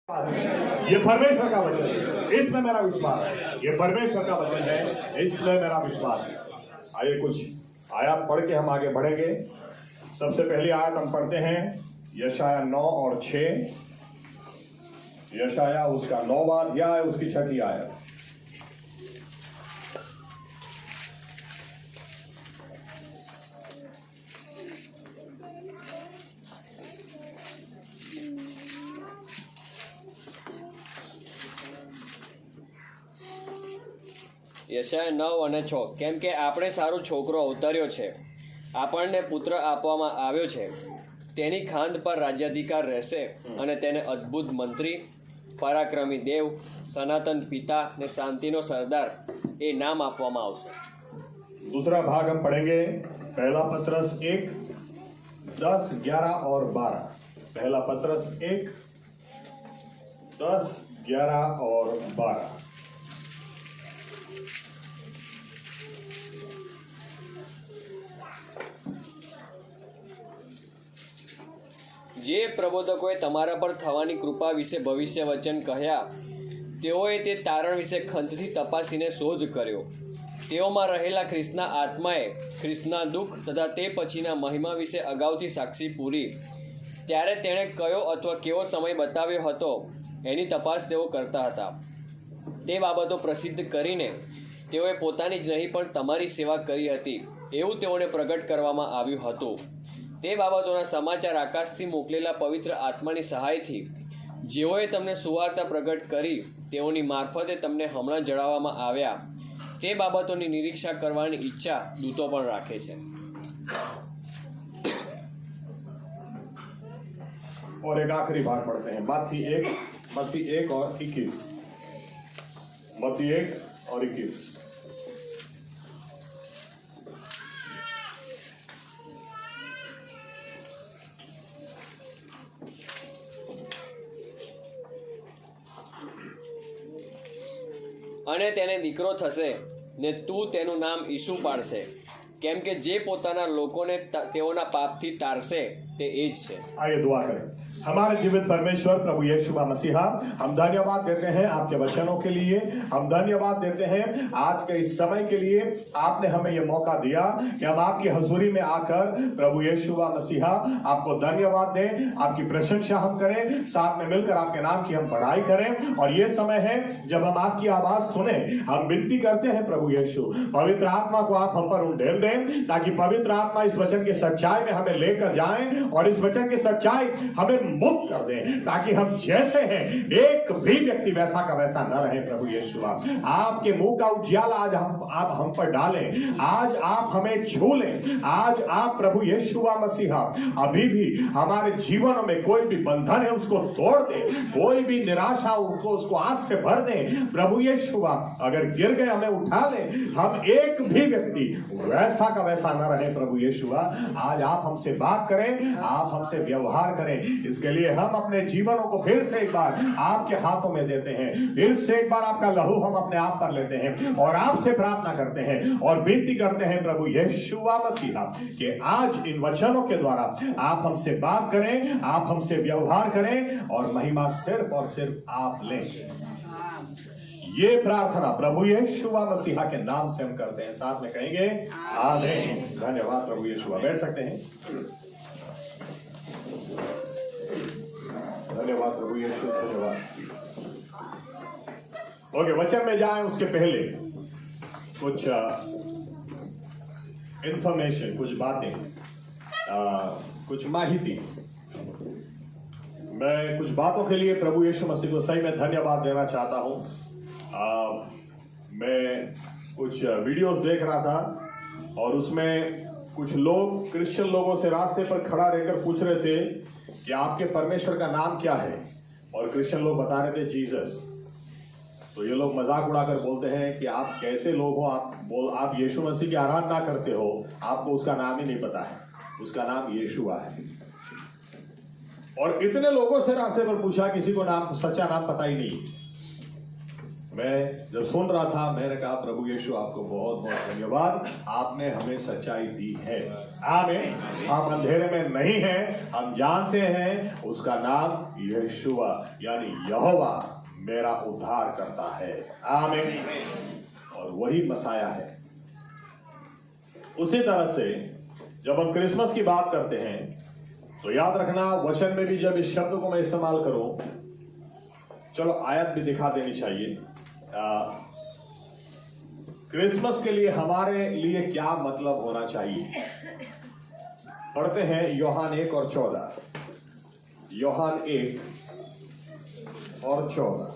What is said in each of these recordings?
ये परमेश्वर का वचन है, इसमें मेरा विश्वास है। ये परमेश्वर का वचन है, इसमें मेरा विश्वास है। आइए कुछ आयत पढ़ के हम आगे बढ़ेंगे। सबसे पहली आयत हम पढ़ते हैं यशाया 9 और 6। यशाया उसका 9वां अध्याय, उसकी 6ठी आयत। યશાયા 9 અને 6 કેમ કે આપણે સારો છોકરો અવતર્યો છે, આપણને પુત્ર આપવામાં આવ્યો છે, તેની ખાંદ પર રાજ્યાધિકાર રહેશે અને તેને અદ્ભુત મંત્રી, પરાક્રમી દેવ, સનાતન પિતા ને શાંતિનો સરદાર એ નામ આપવામાં આવશે। दूसरा भाग हम पढ़ेंगे पहला पत्रस 1 10 11 और 12। पहला पत्रस 1 10 11 और 12। જે પ્રબોધકોએ તમારા પર થવાની કૃપા વિશે ભવિષ્ય વચન કહ્યા, તેઓએ તે તારણ વિશે ખંતથી તપાસીને શોધ કર્યો। તેઓમાં રહેલા ખ્રિસ્તના આત્માએ ખ્રિસ્તના દુઃખ તથા તે પછીના મહિમા વિશે અગાઉથી સાક્ષી પૂરી। ત્યારે તેણે કયો અથવા કેવો સમય બતાવ્યો હતો એની તપાસ તેઓ કરતા હતા। તે બાબતો પ્રસિદ્ધ કરીને તેઓએ પોતાની જ નહીં પણ તમારી સેવા કરી હતી એવું તેઓને પ્રગટ કરવામાં આવ્યું હતું। તે બાબતોના સમાચાર આકાશથી મોકલેલા પવિત્ર આત્માની સહાયથી જેઓએ તમને સુવાર્તા પ્રગટ કરી તેઓની મારફતે તમને હમણાં જણાવવામાં આવ્યા। તે બાબતોની નિરીક્ષા કરવાની ઈચ્છા દૂતો પણ રાખે છે। और एक आखिरी भाग पढ़ते हैं मत्ती 1 और 21। मत्ती 1 और 21। અને તેને દીકરો થશે ને તું તેનું નામ ઈસુ પાડશે, કેમ કે જે પોતાના લોકોને તેઓના પાપથી તારશે તે એ જ છે। आइए दुआ करें। हमारे जीवित परमेश्वर प्रभु यीशु मसीहा, हम धन्यवाद देते हैं आपके वचनों के लिए। हम धन्यवाद देते हैं आज के इस समय के लिए। आपने हमें यह मौका दिया कि हम आपकी हजूरी में आकर प्रभु यीशु मसीहा आपको धन्यवाद दें, आपकी प्रशंसा हम करें, साथ में मिलकर आपके नाम की हम पढ़ाई करें। और ये समय है जब हम आपकी आवाज सुने। हम विनती करते हैं प्रभु यीशु, पवित्र आत्मा को आप हम पर उंडेल दें, ताकि पवित्र आत्मा इस वचन की सच्चाई में हमें लेकर जाए और इस वचन की सच्चाई हमें मुक्त कर दें, ताकि हम जैसे हैं एक भी व्यक्ति वैसा का वैसा न रहे। प्रभु यीशु आपके मुंह का उजियाला आज आप हम पर डालें। आज आप हमें छू लें। आज आप प्रभु यीशु मसीहा अभी भी हमारे जीवनों में कोई भी बंधन है उसको तोड़ दें, कोई भी निराशा उसको आज से भर दें। प्रभु यीशु अगर गिर गए हमें उठा लें। हम एक भी व्यक्ति वैसा का वैसा न रहे। प्रभु यीशु आज आप हमसे बात करें, आप हमसे व्यवहार करें। इसके लिए हम अपने जीवनों को फिर से एक बार आपके हाथों में देते हैं। फिर से एक बार आपका लहू हम अपने आप पर लेते हैं और आपसे प्रार्थना करते हैं और विनती करते हैं प्रभु यीशु मसीहा कि आज इन वचनों के द्वारा आप हमसे बात करें, आप हमसे व्यवहार करें और महिमा सिर्फ और सिर्फ आप लें। ये प्रार्थना प्रभु यीशु मसीहा के नाम से हम करते हैं। साथ में कहेंगे आमीन। धन्यवाद प्रभु यीशु। बैठ सकते हैं। धन्यवाद प्रभु यीशु, धन्यवाद। ओके, वचन में जाएं उसके पहले कुछ इंफॉर्मेशन, कुछ बातें, कुछ माहिती। मैं कुछ बातों के लिए प्रभु यीशु मसीह को सही में धन्यवाद देना चाहता हूं। मैं कुछ वीडियोस देख रहा था और उसमें कुछ लोग क्रिश्चियन लोगों से रास्ते पर खड़ा रहकर पूछ रहे थे कि आपके परमेश्वर का नाम क्या है, और क्रिश्चियन लोग बता रहे थे जीसस। तो ये लोग मजाक उड़ाकर बोलते हैं कि आप कैसे लोग हो, आप यीशु मसीह की आराधना करते हो, आपको उसका नाम ही नहीं पता है। उसका नाम यीशुआ है। और इतने लोगों से रास्ते पर पूछा, किसी को नाम, सच्चा नाम पता ही नहीं। मैं जब सुन रहा था मैंने कहा प्रभु यीशु आपको बहुत बहुत धन्यवाद, आपने हमें सच्चाई दी है। आमीन। हम अंधेरे में नहीं हैं, हम जानते हैं उसका नाम यीशुआ यानी यहोवा मेरा उद्धार करता है। आमीन। और वही मसाया है। उसी तरह से जब हम क्रिसमस की बात करते हैं तो याद रखना वचन में भी जब इस शब्द को मैं इस्तेमाल करूं, चलो आयत भी दिखा देनी चाहिए। क्रिसमस के लिए हमारे लिए क्या मतलब होना चाहिए। पढ़ते हैं यूहन्ना 1 और 14। यूहन्ना 1 और 14।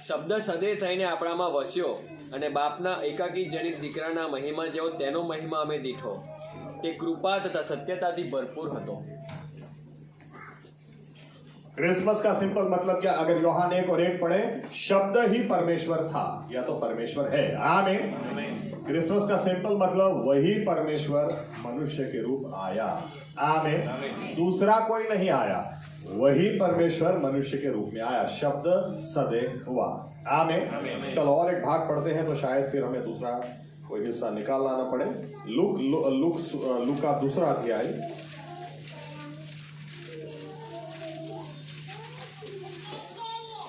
શબ્દ સદે થઈને આપણામાં વસ્યો અને બાપના એકાકી જનિત દીકરાના મહિમા જેવો તેનો મહિમા અમે દીઠો, તે કૃપા તથા સત્યતાથી ભરપૂર હતો। क्रिसमस का सिंपल मतलब क्या, अगर यूहन्ना 1 और 1 पढ़े, शब्द ही परमेश्वर था या तो परमेश्वर है। आमीन। क्रिसमस का सिंपल मतलब वही परमेश्वर मनुष्य के रूप आया। आमीन। दूसरा कोई नहीं आया, वही परमेश्वर मनुष्य के रूप में आया, शब्द सदे हुआ। आमीन। चलो और एक भाग पढ़ते हैं तो शायद फिर हमें दूसरा कोई हिस्सा निकाल लाना पड़े। लूक का दूसरा अध्याय,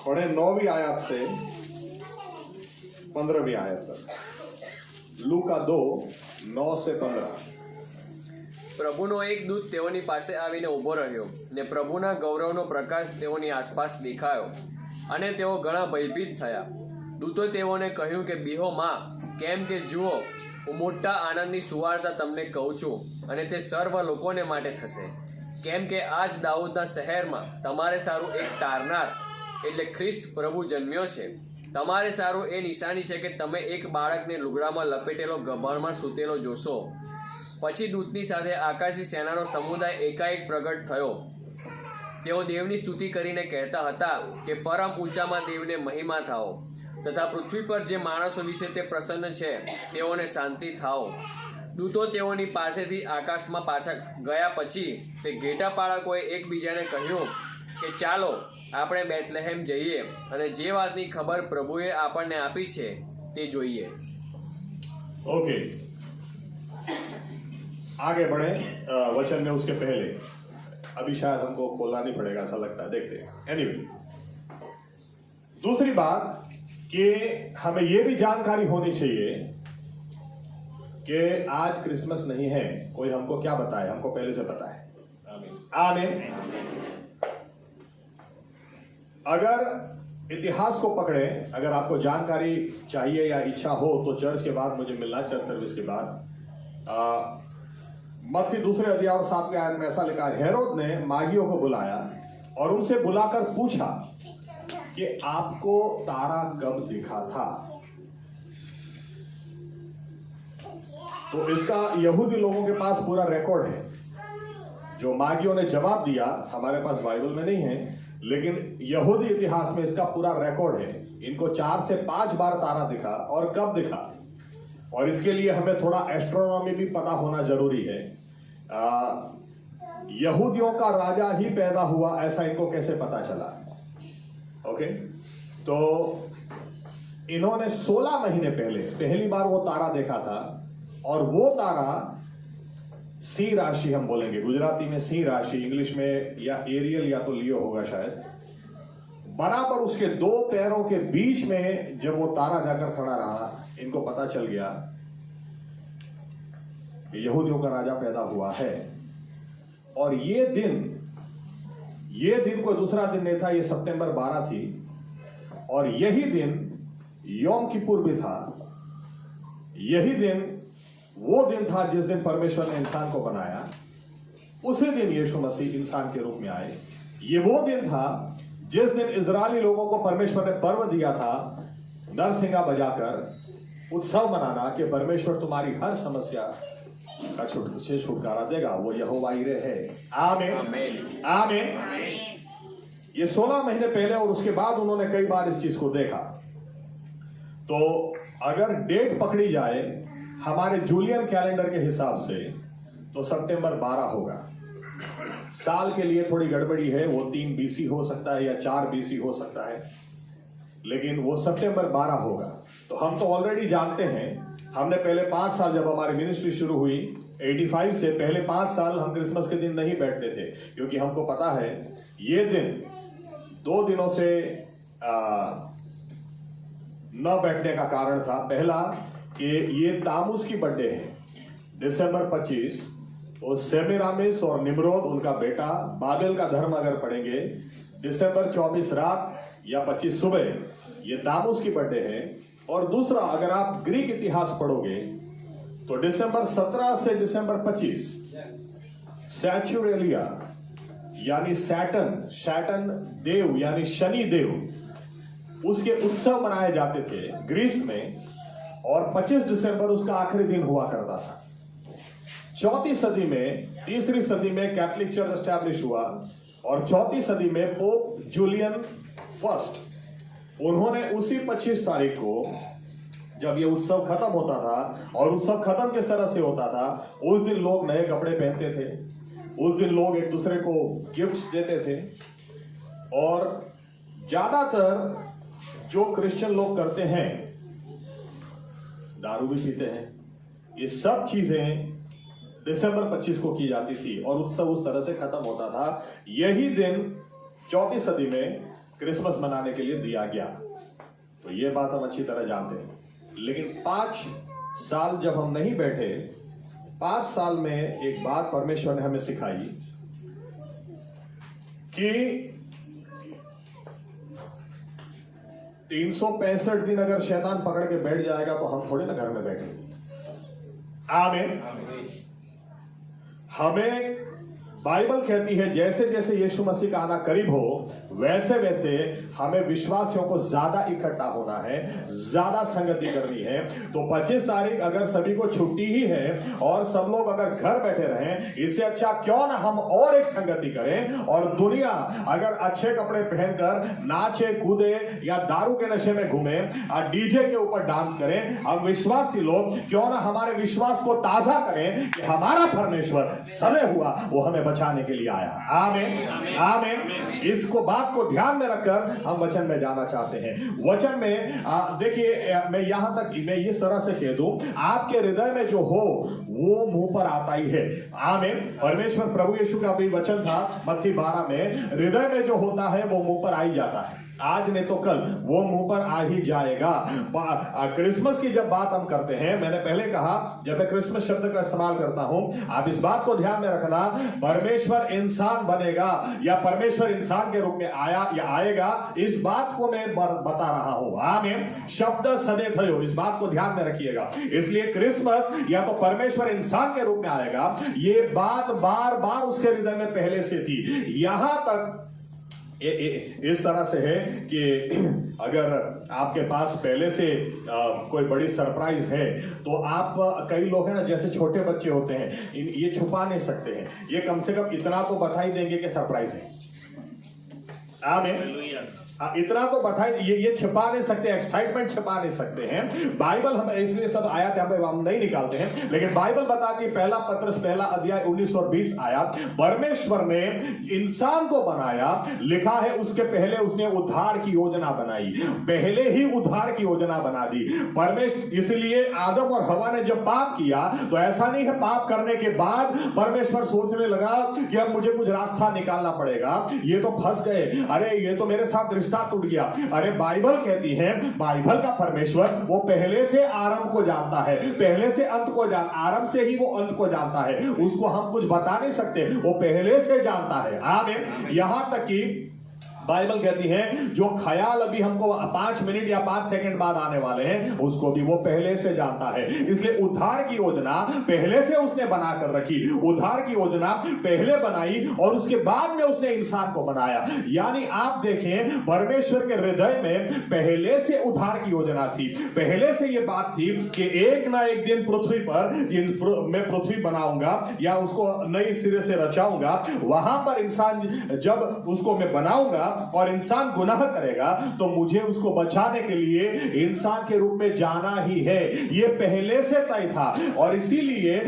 पढ़े 9वीं आयत से 15वीं आयत तक। लूका 2 9 से 15। પ્રભુનો એક દૂત તેઓની પાસે આવીને ઊભો રહ્યો ને પ્રભુના ગૌરવનો પ્રકાશ તેઓની આસપાસ દેખાયો અને તેઓ ઘણા ભયભીત થયા। દૂતોએ તેઓને કહ્યું કે બીહો માં, કેમ કે જુઓ, હું મોટા આનંદની સુવાર્તા તમને કહું છું અને તે સર્વ લોકોને માટે થશે, કેમ કે આજ દાઉદના શહેરમાં તમારે સારું એક તારનાર એટલે ખ્રિસ્ત પ્રભુ જન્મ્યો છે। તમારે સારું એ નિશાની છે કે તમે એક બાળકને લુગડામાં લપેટેલો ગભાણમાં સૂતેલો જોશો। પછી દૂતની સાથે આકાશી સેનાનો સમુદાય એકાએક પ્રગટ થયો। તેઓ દેવની સ્તુતિ કરીને કહેતા હતા કે પરમ ઊંચામાં દેવને મહિમા થાઓ તથા પૃથ્વી પર જે માણસો વિશે તે પ્રસન્ન છે તેઓને શાંતિ થાઓ। દૂતો તેઓની પાસેથી આકાશમાં પાછા ગયા પછી તે ઘેટા પાળકોએ એકબીજાને કહ્યું કે ચાલો આપણે બેથલેહેમ જઈએ અને જે વાતની ખબર પ્રભુએ આપણને આપી છે તે જોઈએ। ओके, आगे बढ़े वचन में। उसके पहले अभी शायद हमको खोलना नहीं पड़ेगा, ऐसा लगता है, देखते हैं। एनीवे, दूसरी बात कि हमें यह भी जानकारी होनी चाहिए कि आज क्रिसमस नहीं है। कोई हमको क्या बताए, हमको पहले से पता है। आमीन। अगर इतिहास को पकड़े, अगर आपको जानकारी चाहिए या इच्छा हो तो चर्च के बाद मुझे मिलना, चर्च सर्विस के बाद। मत्ती 2 अध्याय और 7वें आयत में ऐसा लिखा है, हेरोद ने मागियों को बुलाया और उनसे बुलाकर पूछा कि आपको तारा कब दिखा था। तो इसका यहूदी लोगों के पास पूरा रिकॉर्ड है। जो मागियों ने जवाब दिया हमारे पास बाइबल में नहीं है, लेकिन यहूदी इतिहास में इसका पूरा रिकॉर्ड है। इनको 4 से 5 बार तारा दिखा और कब दिखा, और इसके लिए हमें थोड़ा एस्ट्रोनॉमी भी पता होना जरूरी है। यहूदियों का राजा ही पैदा हुआ ऐसा इनको कैसे पता चला। ओके, तो इन्होंने 16 महीने पहले पहली बार वो तारा देखा था, और वो तारा सी राशि हम बोलेंगे, गुजराती में सी राशि, इंग्लिश में या एरियल या तो लियो होगा शायद, बराबर उसके 2 पैरों के बीच में जब वो तारा जाकर खड़ा रहा, इनको पता चल गया कि यहूदियों का राजा पैदा हुआ है। और ये दिन कोई दूसरा दिन नहीं था, ये सितंबर 12 थी, और यही दिन योम किपुर भी था। यही दिन वो दिन था जिस दिन परमेश्वर ने इंसान को बनाया। उसी दिन यीशु मसीह इंसान के रूप में आए। ये वो दिन था जिस दिन इजरायली लोगों को परमेश्वर ने पर्व दिया था, नरसिंगा बजाकर उत्सव मनाना कि परमेश्वर तुम्हारी हर समस्या का छुटकारा देगा। वो यहोवा यीरे है। आमीन, आमीन। ये 16 महीने पहले और उसके बाद उन्होंने कई बार इस चीज को देखा। तो अगर डेट पकड़ी जाए हमारे जूलियन कैलेंडर के हिसाब से तो सितंबर 12 होगा। साल के लिए थोड़ी गड़बड़ी है, वो 3 BC हो सकता है या 4 BC हो सकता है, लेकिन वो सितंबर 12 होगा। तो हम तो ऑलरेडी जानते हैं, हमने पहले 5 साल जब हमारी मिनिस्ट्री शुरू हुई 85 से पहले 5 साल हम क्रिसमस के दिन नहीं बैठते थे, क्योंकि हमको पता है ये दिन 2 दिनों से न बैठने का कारण था। पहला कि ये तामुस की बर्थडे है, दिसंबर 25, और सेमिरामिस और निम्रोद उनका बेटा, बाबेल का धर्म अगर पढ़ेंगे दिसंबर 24 रात या 25 सुबह, ये तामुस की बर्थडे है। और दूसरा, अगर आप ग्रीक इतिहास पढ़ोगे तो दिसंबर 17 से दिसंबर 25 सैचुरेलिया यानी सैटन देव यानी शनि देव उसके उत्सव मनाए जाते थे ग्रीस में, और 25 दिसंबर उसका आखिरी दिन हुआ करता था। 4वीं सदी में, 3री सदी में कैथोलिक चर्च एस्टैब्लिश हुआ, और 4वीं सदी में पोप जूलियन फर्स्ट उन्होंने उसी 25 तारीख को, जब ये उत्सव खत्म होता था, और उत्सव खत्म किस तरह से होता था, उस दिन लोग नए कपड़े पहनते थे, उस दिन लोग एक दूसरे को गिफ्ट्स देते थे, और ज्यादातर जो क्रिश्चियन लोग करते हैं दारू भी पीते हैं, ये सब चीजें दिसंबर 25 को की जाती थी और उत्सव उस तरह से खत्म होता था। यही दिन 4वीं सदी में क्रिसमस मनाने के लिए दिया गया। तो ये बात हम अच्छी तरह जानते हैं। लेकिन 5 साल जब हम नहीं बैठे, 5 साल में एक बात परमेश्वर ने हमें सिखाई कि 365 दिन अगर शैतान पकड़ के बैठ जाएगा तो हम थोड़ी ना घर में बैठेंगे। आमीन। हमें बाइबल कहती है जैसे जैसे यीशु मसीह का आना करीब हो, वैसे वैसे हमें विश्वासियों को ज्यादा इकट्ठा होना है, ज्यादा संगति करनी है। तो 25 तारीख अगर सभी को छुट्टी ही है और सब लोग अगर घर बैठे रहें, इससे अच्छा क्यों ना हम और एक संगति करें, और दुनिया अगर अच्छे कपड़े पहनकर नाचे कूदे या दारू के नशे में घूमे, डीजे के ऊपर डांस करें, हम विश्वासी लोग क्यों ना हमारे विश्वास को ताजा करें कि हमारा परमेश्वर सदै हुआ वो हमें बचाने के लिए आया। आमीन, आमीन। इसको बात को ध्यान में रखकर हम वचन में जाना चाहते हैं। वचन में देखिए, मैं यहां तक मैं इस तरह से कह दूं, आपके हृदय में जो हो वो मुंह पर आता ही है। आमीन। परमेश्वर प्रभु यीशु का भी वचन था मत्ती 12 में, हृदय में जो होता है वो मुंह पर आ ही जाता है, आज नहीं तो कल वो मुंह पर आ ही जाएगा। क्रिसमस की जब बात हम करते हैं, मैंने पहले कहा जब मैं क्रिसमस शब्द का इस्तेमाल करता हूं, आप इस बात को ध्यान में रखना, परमेश्वर इंसान बनेगा या परमेश्वर इंसान के रूप में आया या आएगा, इस बात को मैं बता रहा हूं। आमीन। शब्द सदे थयो, इस बात को ध्यान में रखिएगा। इसलिए क्रिसमस या तो परमेश्वर इंसान के रूप में आएगा, ये बात बार बार उसके हृदय में पहले से थी। यहां तक इस तरह से है कि अगर आपके पास पहले से कोई बड़ी सरप्राइज है तो आप, कई लोग हैं ना जैसे छोटे बच्चे होते हैं, ये छुपा नहीं सकते हैं, ये कम से कम इतना तो बता ही देंगे कि सरप्राइज है। आमीन। इतना तो बता ये छिपा नहीं सकते, एक्साइटमेंट छिपा नहीं सकते हैं। बाइबल हम इसलिए सब आयत हम नहीं निकालते हैं, लेकिन बाइबल बताती, पहला पत्रस पहला अध्याय 19 और 20 आयत, परमेश्वर ने इंसान को बनाया, लिखा है उसके पहले उसने उद्धार की योजना बनाई, पहले ही उद्धार की योजना बना दी परमेश्वर। इसलिए आदम और हवा ने जब पाप किया तो ऐसा नहीं है पाप करने के बाद परमेश्वर सोचने लगा कि अब मुझे कुछ रास्ता निकालना पड़ेगा, ये तो फंस गए, अरे ये तो मेरे साथ रिश्ता टूट गया। अरे बाइबल कहती है, बाइबल का परमेश्वर वो पहले से आरंभ को जानता है, पहले से अंत को आरंभ से ही वो अंत को जानता है, उसको हम कुछ बता नहीं सकते, वो पहले से जानता है। आमीन। यहां तक कि बाइबल कहती है जो ख्याल अभी हमको 5 मिनट या 5 सेकंड बाद आने वाले हैं, उसको भी वो पहले से जानता है। इसलिए उद्धार की योजना पहले से उसने बनाकर रखी, उद्धार की योजना पहले बनाई और उसके बाद में उसने इंसान को बनाया। यानी आप देखें, परमेश्वर के हृदय में पहले से उद्धार की योजना थी, पहले से ये बात थी कि एक ना एक दिन पृथ्वी पर मैं पृथ्वी बनाऊंगा या उसको नई सिरे से रचाऊंगा, वहां पर इंसान जब उसको मैं बनाऊंगा और इंसान गुनाह करेगा तो मुझे उसको बचाने के लिए इंसान के रूप में जाना ही है। ये पहले से तय था और इसीलिए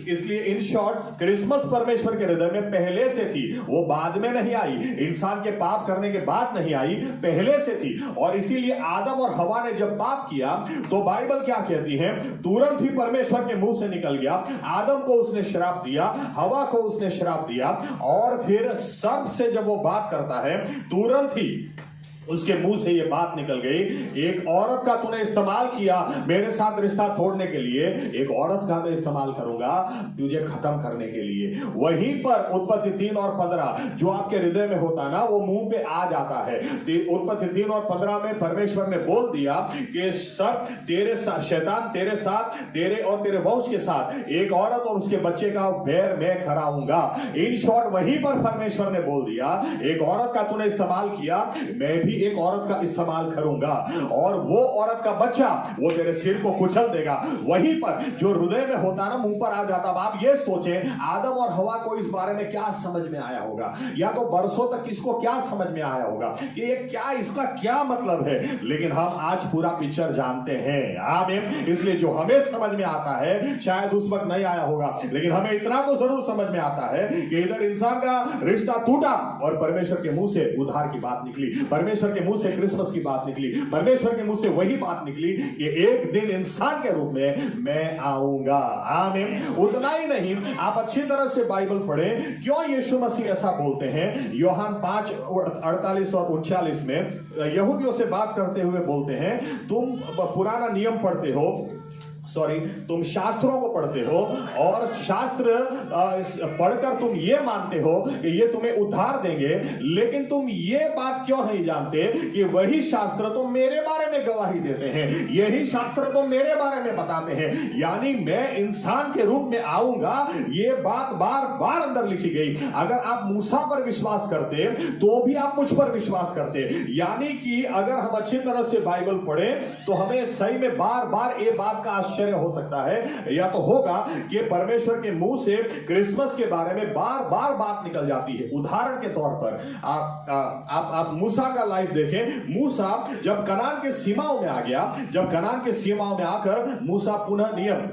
इसलिए इन शॉर्ट क्रिसमस परमेश्वर के हृदय में पहले से थी, वो बाद में नहीं आई, इंसान के पाप करने के बाद नहीं आई, पहले से थी। और इसीलिए आदम और हवा ने जब पाप किया तो बाइबल क्या कहती है, तुरंत ही परमेश्वर के मुंह से निकल गया, आदम को उसने श्राप दिया, हवा को उसने श्राप दिया, और फिर सर्प से जब वो बात करता है तुरंत ही उसके मुंह से ये बात निकल गई, एक औरत का तूने इस्तेमाल किया मेरे साथ रिश्ता तोड़ने के लिए, एक औरत का मैं इस्तेमाल करूंगा तुझे खत्म करने के लिए। वहीं पर उत्पत्ति 3 और 15 जो आपके हृदय में होता है ना, वो मुंह पे आ जाता है। उत्पत्ति 3 और 15 में परमेश्वर ने बोल दिया कि सर्प तेरे साथ, शैतान तेरे साथ, तेरे और तेरे वंश के साथ एक औरत और उसके बच्चे का बैर मैं कराऊंगा। इन शॉर्ट वहीं पर परमेश्वर ने बोल दिया, एक औरत का तूने इस्तेमाल किया, मैं भी एक औरत का इस्तेमाल करूंगा और वो औरत का बच्चा वो तेरे सिर को कुचल देगा। वहीं पर जो हृदय में होता ना मुंह पर आ जाता। अब आप ये सोचें आदम और हवा को इस बारे में क्या समझ में आया होगा, या तो बरसों तक इसको क्या समझ में आया होगा कि ये क्या, इसका क्या मतलब है, लेकिन हम आज पूरा पिक्चर जानते हैं। आमीन। इसलिए जो हमें समझ में आता है शायद उस वक्त नहीं आया होगा, लेकिन हमें इतना तो जरूर समझ में आता है कि इधर इंसान का रिश्ता टूटा और परमेश्वर के मुंह से उद्धार की बात निकली, परमेश्वर के मुंह से क्रिसमस की बात निकली, परमेश्वर के मुंह से वही बात निकली कि एक दिन इंसान के रूप में मैं आऊंगा। आमीन। उतना ही नहीं, आप अच्छी तरह से बाइबल पढ़ें, क्यों यीशु मसीह ऐसा बोलते हैं। यूहन्ना 5:48 और 39 में यहूदियों से बात करते हुए बोलते हैं, तुम पुराना नियम पढ़ते हो, तुम शास्त्रों को पढ़ते हो और शास्त्र पढ़कर तुम ये मानते हो कि ये तुम्हें उद्धार देंगे, लेकिन तुम ये बात क्यों नहीं जानते कि वही शास्त्र तो मेरे बारे में गवाही देते हैं, यही शास्त्र तो मेरे बारे में बताते हैं, यानी मैं इंसान के रूप में आऊंगा। ये बात बार बार अंदर लिखी गई। अगर आप मूसा पर विश्वास करते तो भी आप मुझ पर विश्वास करते, यानी कि अगर हम अच्छी तरह से बाइबल पढ़े तो हमें सही में बार बार ये बात का आश्चर्य हो सकता है, या तो होगा कि परमेश्वर के मुंह से क्रिसमस के बारे में बार बार बात निकल जाती है। उदाहरण के तौर पर आप मूसा का लाइफ देखें। मूसा जब कनान के सीमाओं में आ गया, जब कनान के सीमाओं में आकर मूसा पुनर्नियम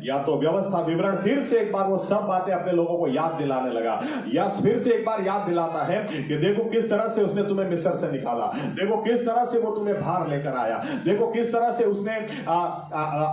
या तो व्यवस्था विवरण फिर से एक बार वो सब बातें अपने लोगों को याद दिलाने लगा, या फिर से एक बार याद दिलाता है कि देखो किस तरह से उसने तुम्हें मिस्र से निकाला, देखो किस तरह से वो तुम्हें बाहर लेकर आया, देखो किस तरह से उसने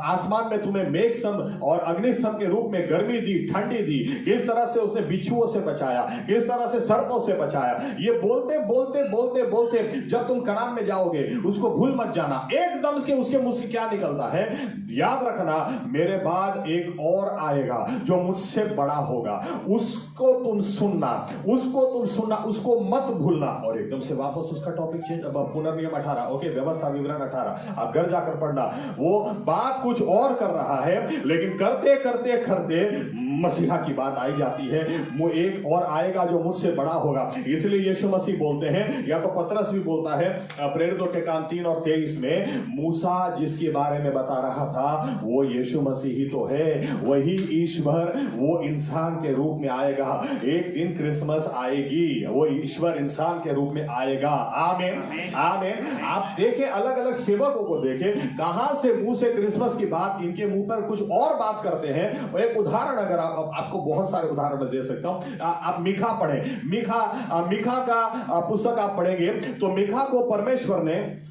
आसमान में तुम्हें मेघ स्तंभ और अग्नि स्तंभ के रूप में गर्मी दी, ठंडी दी, किस तरह से उसने बिच्छुओं से बचाया, किस तरह से सर्पों से बचाया। ये बोलते बोलते बोलते बोलते जब तुम कनान में जाओगे उसको भूल मत जाना, एकदम से उसके मुंह से क्या निकलता है, याद रखना मेरे बाद एक और आएगा जो मुझसे बड़ा होगा, उसको तुम सुनना, उसको मत भूलना। और एकदम से वापस उसका टॉपिक चेंज, पुनर्नियम 18, ओके, व्यवस्था विवरण 18, आप घर जाकर पढ़ना। वो बात कुछ और कर रहा है, लेकिन करते करते करते मसीहा की बात आई जाती है, वो एक और आएगा जो मुझसे बड़ा होगा। इसलिए यीशु मसीह बोलते हैं, या तो पतरस भी बोलता है प्रेरितों के काम 3 और 23 में, मूसा जिसके बारे में बता रहा था वो यीशु मसीह ही तो है, वही ईश्वर वो इंसान के रूप में आएगा। एक दिन क्रिसमस आएगी, वो ईश्वर इंसान के रूप में आएगा। आमीन, आमीन। आप देखें अलग अलग सेवकों को देखें, कहां से मुंह से क्रिसमस की बात, इनके मुंह पर कुछ और बात करते हैं। और एक उदाहरण अगर आपको बहुत सारे उदाहरण मैं दे सकता हूं, आप मीखा पढ़ें, मीखा का पुस्तक आप पढ़ेंगे तो मीखा को परमेश्वर ने,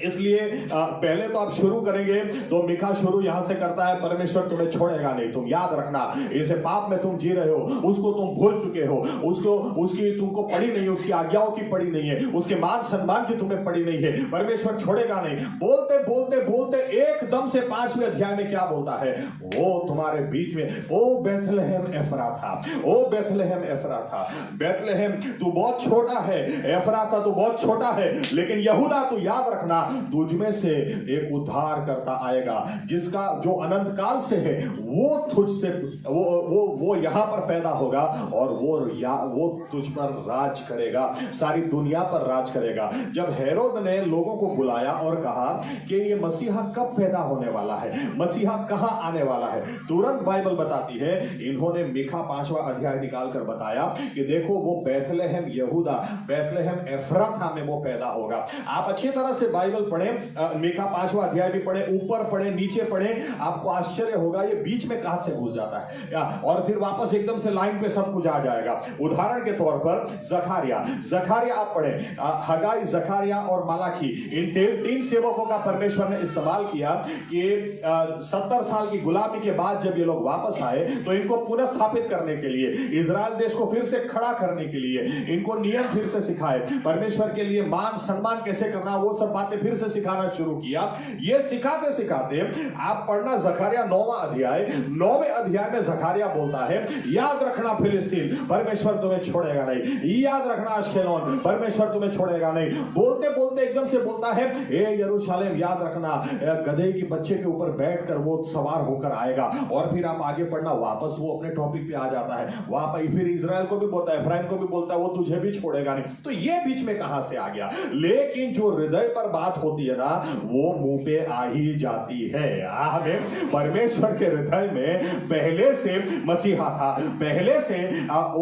इसलिए पहले तो आप शुरू करेंगे तो मीखा शुरू यहां से करता है, परमेश्वर तुम्हें छोड़ेगा नहीं, तुम याद रखना, इसे पाप में तुम जी रहे हो, उसको तुम भूल चुके हो, उसकी तुमको पड़ी नहीं है, उसकी आज्ञाओं की पड़ी नहीं है, उसके मान सम्मान की तुम्हें पड़ी नहीं है, परमेश्वर छोड़ेगा नहीं। बोलते बोलते बोलते एकदम से 5वें अध्याय में क्या बोलता है, वो तुम्हारे बीच में, ओ बेथलेहम एफ्राथा, ओ बेथलेहम एफ्राथा, बेथलेहम तू बहुत छोटा है, एफ्राथा तू बहुत छोटा है, लेकिन यहूदा तू याद रखना तुझ में से एक उद्धार करता आएगा जिसका जो अनंत काल से है, वो तुझ से वो यहां पर पैदा होगा और वो तुझ पर राज करेगा, सारी दुनिया पर राज करेगा। जब हेरोद ने लोगों को बुलाया और कहा कि ये मसीहा कब पैदा होने वाला है, मसीहा कहां आने वाला है, तुरंत बाइबल बताती है, इन्होंने मीका 5वां अध्याय निकालकर बताया कि देखो वो बैतलहम यहूदा, बैतलहम एफ्राता में वो पैदा होगा। आप अच्छी तरह से बाइबल पढ़े, मीका 5वां अध्याय भी पढ़े, ऊपर पढ़े, नीचे पढ़े, आपको आश्चर्य होगा ये बीच में कहां से घुस जाता है और फिर वापस एकदम से लाइन पे सब कुछ आ जाएगा। उदाहरण के तौर पर जकारिया आप पढ़े, हगाई, जकारिया और मलाकी, इन तीन सेवकों का परमेश्वर ने इस्तेमाल किया कि 70 साल की गुलामी के बाद जब ये लोग वापस आए तो इनको पुनः स्थापित करने के लिए, इजराइल देश को फिर से खड़ा करने के लिए, इनको नियम फिर से सिखाए, परमेश्वर के लिए मान सम्मान कैसे करना, वो सब बातें फिर से सिखाना शुरू किया। ये सिखाते सिखाते आप पढ़ना जकारिया 9वां अध्याय, 9वें अध्याय में जकारिया बोलता है, याद रखना फिलिस्तीन, परमेश्वर तुम्हें छोड़ेगा नहीं, याद रखना अश्केलोन, परमेश्वर तुम्हें छोड़ेगा नहीं। बोलते बोलते एकदम से बोलता है, ए यरूशलेम याद रखना, गधे के बच्चे के ऊपर बैठकर वो सवार होकर आएगा। और फिर आप आगे पढ़ना, वापस वो अपने टॉपिक पे आ जाता है, वापस फिर इजराइल को भी बोलता है, इब्राहिम को भी बोलता है, वो तुझे भी छोड़ेगा नहीं। तो ये बीच में कहां से आ गया? लेकिन जो हृदय पर बात होती है ना, वो मुंह पे आ ही जाती है। आमीन। परमेश्वर के हृदय में पहले से मसीहा था, पहले से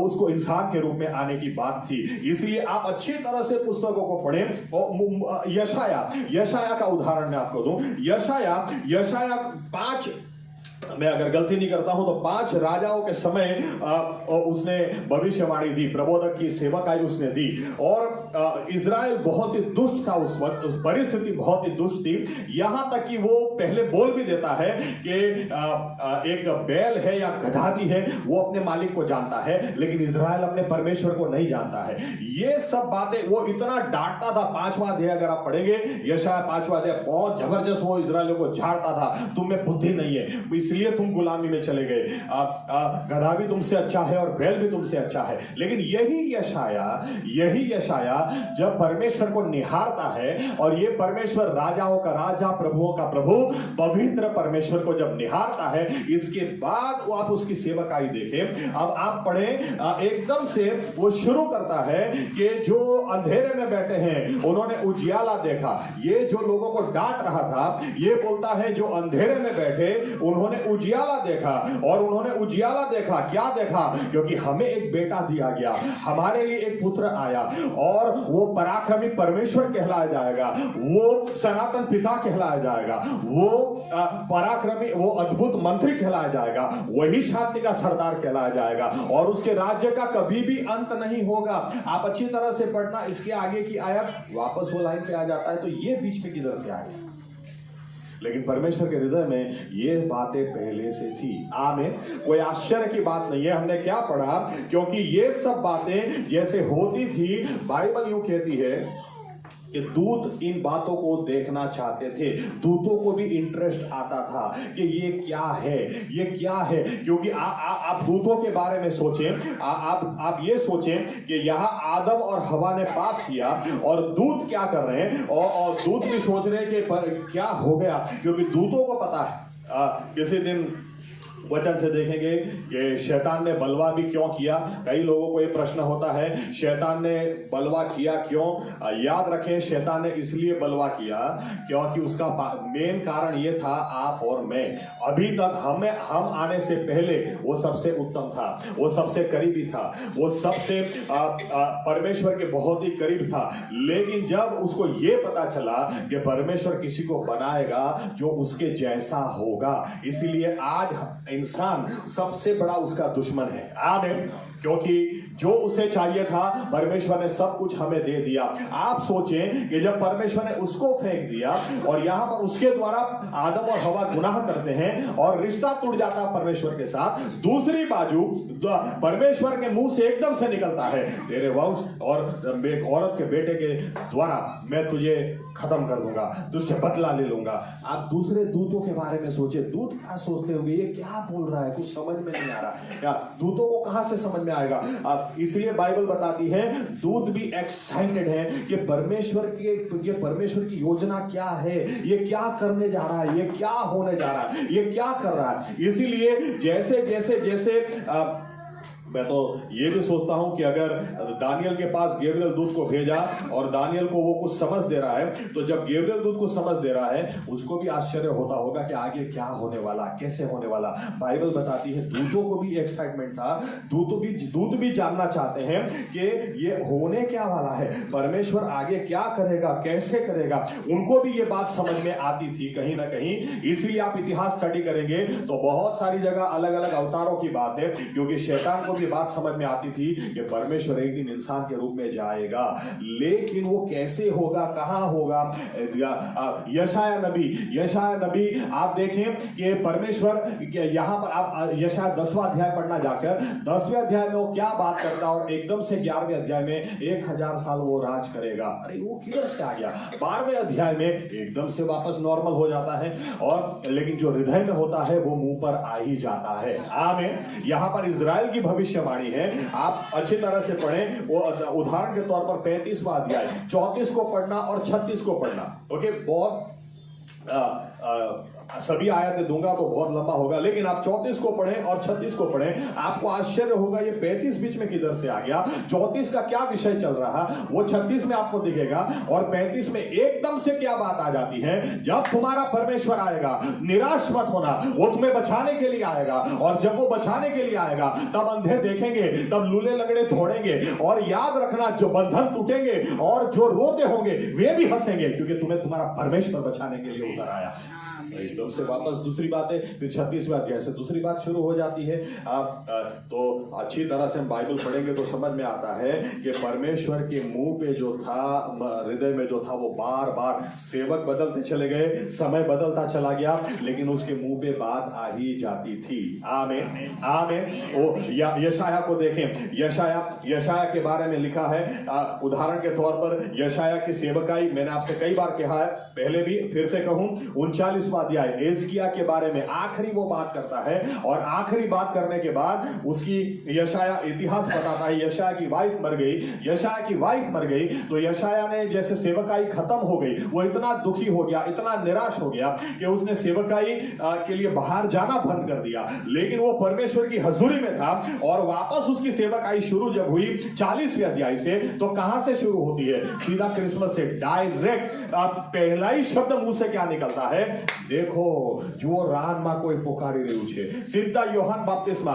उसको इंसान के रूप में आने की बात थी। इसलिए आप अच्छी तरह से पुस्तकों को पढ़ें। और यशाया का उदाहरण मैं आपको दूं, यशाया 5, मैं अगर गलती नहीं करता हूं तो 5 राजाओं के समय उसने भविष्यवाणी दी, प्रबोधक की सेवकाई उसने दी। और इजराइल बहुत ही दुष्ट था उस वक्त, उस परिस्थिति बहुत ही दुष्ट थी, यहां तक कि वो पहले बोल भी देता है कि एक बैल है या गधा भी है वो अपने मालिक को जानता है, लेकिन इजराइल अपने परमेश्वर को नहीं जानता है। ये सब बातें वो इतना डांटता था। 5वां अध्याय अगर आप पढ़ेंगे, यशाया 5वां अध्याय, बहुत जबरदस्त वो इजराइलियों को झाड़ता था, तुम में बुद्धि नहीं है, इसलिए तुम गुलामी में चले गए, गधा भी तुमसे अच्छा है और बैल भी तुमसे अच्छा है। लेकिन यही यशाया जब परमेश्वर को निहारता है, और ये परमेश्वर राजाओं का राजा, प्रभुओं का प्रभु, पवित्र परमेश्वर को जब निहारता है, इसके बाद वो आप उसकी सेवकाई देखें। अब आप पढ़े, एकदम से वो शुरू करता है कि जो अंधेरे में बैठे हैं उन्होंने उजियाला देखा। ये जो लोगों को डांट रहा था, ये बोलता है जो अंधेरे में बैठे उन्होंने उजियाला देखा। और उन्होंने उजियाला देखा, क्या देखा? क्योंकि हमें एक बेटा दिया गया, हमारे लिए एक पुत्र आया, और वो पराक्रमी परमेश्वर कहलाया जाएगा, वो सनातन पिता कहलाया जाएगा, वो पराक्रमी, वो अद्भुत मंत्री कहलाया जाएगा, वही शांति का सरदार कहलाया जाएगा, और उसके राज्य का कभी भी अंत नहीं होगा। आप अच्छी तरह से पढ़ना, इसके आगे की आयत, वापस वो लाइन पे आ जाता है। तो ये बीच में किधर से आ गया? लेकिन परमेश्वर के हृदय में ये बातें पहले से थी। आमीन। कोई आश्चर्य की बात नहीं है। हमने क्या पढ़ा? क्योंकि ये सब बातें जैसे होती थी, बाइबल यूं कहती है कि दूत इन बातों को देखना चाहते थे, दूतों को भी इंटरेस्ट आता था कि ये क्या है, ये क्या है। क्योंकि आप दूतों के बारे में सोचें, आप ये सोचें कि यहाँ आदम और हवा ने पाप किया और दूत क्या कर रहे हैं, और दूत भी सोच रहे हैं कि पर क्या हो गया, क्योंकि दूतों को पता है। किसी दिन वचन से देखेंगे कि शैतान ने बलवा भी क्यों किया। कई लोगों को ये प्रश्न होता है, शैतान ने बलवा किया क्यों? याद रखें, शैतान ने इसलिए बलवा किया क्योंकि उसका मेन कारण ये था, आप और मैं, अभी तक हम आने से पहले वो सबसे उत्तम था, वो सबसे करीबी था, वो सबसे परमेश्वर के बहुत ही करीब था। लेकिन जब उसको ये पता चला कि परमेश्वर किसी को बनाएगा जो उसके जैसा होगा, इसीलिए आज इंसान सबसे बड़ा उसका दुश्मन है। आमीन। क्योंकि जो उसे चाहिए था परमेश्वर ने सब कुछ हमें दे दिया। आप सोचें कि जब परमेश्वर ने उसको फेंक दिया और यहां पर उसके द्वारा आदम और हवा गुनाह करते हैं और रिश्ता टूट जाता है परमेश्वर के साथ, दूसरी बाजू परमेश्वर के मुंह से एकदम से निकलता है, तेरे वंश और एक औरत के बेटे के द्वारा मैं तुझे खत्म कर दूंगा, तुझसे बदला ले लूंगा। आप दूसरे दूतों के बारे में सोचे, दूत क्या सोचते होंगे, ये क्या बोल रहा है, कुछ समझ में नहीं आ रहा। या दूतों को कहां से समझ में आएगा? इसलिए बाइबल बताती है दूत भी एक्साइटेड है कि परमेश्वर की योजना क्या है, ये क्या करने जा रहा है, ये क्या होने जा रहा है, ये क्या कर रहा है। इसीलिए जैसे मैं तो ये भी सोचता हूं कि अगर दानियल के पास गैब्रियल दूत को भेजा और दानियल को वो कुछ समझ दे रहा है, तो जब गैब्रियल दूत को समझ दे रहा है उसको भी आश्चर्य होता होगा कि आगे क्या होने वाला, कैसे होने वाला। बाइबल बताती है दूतों को भी एक्साइटमेंट था, दूत भी जानना चाहते हैं कि ये होने क्या वाला है, परमेश्वर आगे क्या करेगा, कैसे करेगा। उनको भी ये बात समझ में आती थी कहीं ना कहीं। इसलिए आप इतिहास स्टडी करेंगे तो बहुत सारी जगह अलग अलग अवतारों की बात है, क्योंकि शैतान को ये बात समझ में आती थी कि परमेश्वर एक दिन इंसान के रूप में जाएगा, लेकिन वो कैसे होगा, कहां होगा। यशाया नबी आप देखें कि परमेश्वर यहां पर आप यशाया 10वां अध्याय पढ़ना जाकर 10वें अध्याय में वो क्या बात करता है और एकदम से 11वें अध्याय में 1000 साल वो राज करेगा। अरे वो किधर से आ गया? 12वें अध्याय में एकदम से वापस नॉर्मल हो जाता है, और लेकिन जो हृदय में होता है वो मुंह पर आ ही जाता है। आमीन। यहां पर इजराइल की भविष्यवाणी है, आप अच्छी तरह से पढ़ें। वो उदाहरण के तौर पर 35वां अध्याय 34 को पढ़ना और 36 को पढ़ना। ओके, बहुत सभी आयतें दूंगा तो बहुत लंबा होगा, लेकिन आप 34 को पढ़ें और 36 को पढ़ें, आपको आश्चर्य होगा ये 35 बीच में किधर से आ गया, 34 का क्या विषय चल रहा वो 36 में आपको दिखेगा, और 35 में एकदम से क्या बात आ जाती है। जब तुम्हारा परमेश्वर आएगा, निराश मत होना, वो तुम्हें बचाने के लिए आएगा, और जब वो बचाने के लिए आएगा तब अंधे देखेंगे, तब लूले लगड़े दौड़ेंगे, और याद रखना जो बंधन टूटेंगे और जो रोते होंगे वे भी हंसेंगे, क्योंकि तुम्हें तुम्हारा परमेश्वर बचाने के लिए उतर आया। एकदम से वापस दूसरी बात है, फिर 36वां अध्याय से दूसरी बात शुरू हो जाती है। आप तो अच्छी तरह से हम बाइबल पढ़ेंगे तो समझ में आता है कि परमेश्वर के मुंह पे जो था, हृदय में जो था, वो बार बार सेवक बदलते चले गए, समय बदलता चला गया, लेकिन उसके मुंह पे बात आ ही जाती थी। आमीन आमीन। वो यशाया को देखें, यशाया के बारे में लिखा है, उदाहरण के तौर पर यशाया की सेवकाई मैंने आपसे कई बार कहा है, पहले भी फिर से कहूं, 39वां अध्याय एजकिया के बारे में आखिरी वो बात करता है, और आखिरी बात करने के बाद उसकी यशाया इतिहास बताता है। यशाया की वाइफ मर गई, तो यशाया ने जैसे सेवकाई खत्म हो गई, वो इतना दुखी हो गया, इतना निराश हो गया कि उसने सेवकाई के लिए बाहर जाना बंद कर दिया। लेकिन वो परमेश्वर की हजूरी में था, और वापस उसकी सेवकाई शुरू जब हुई 40वें अध्याय से, तो कहां से शुरू होती है? सीधा क्रिसमस से डायरेक्ट पहला ही शब्द मुंह से क्या निकलता है? देखो जो रान में कोई पुकारी रही है, सीधा योहान बपतिस्मा।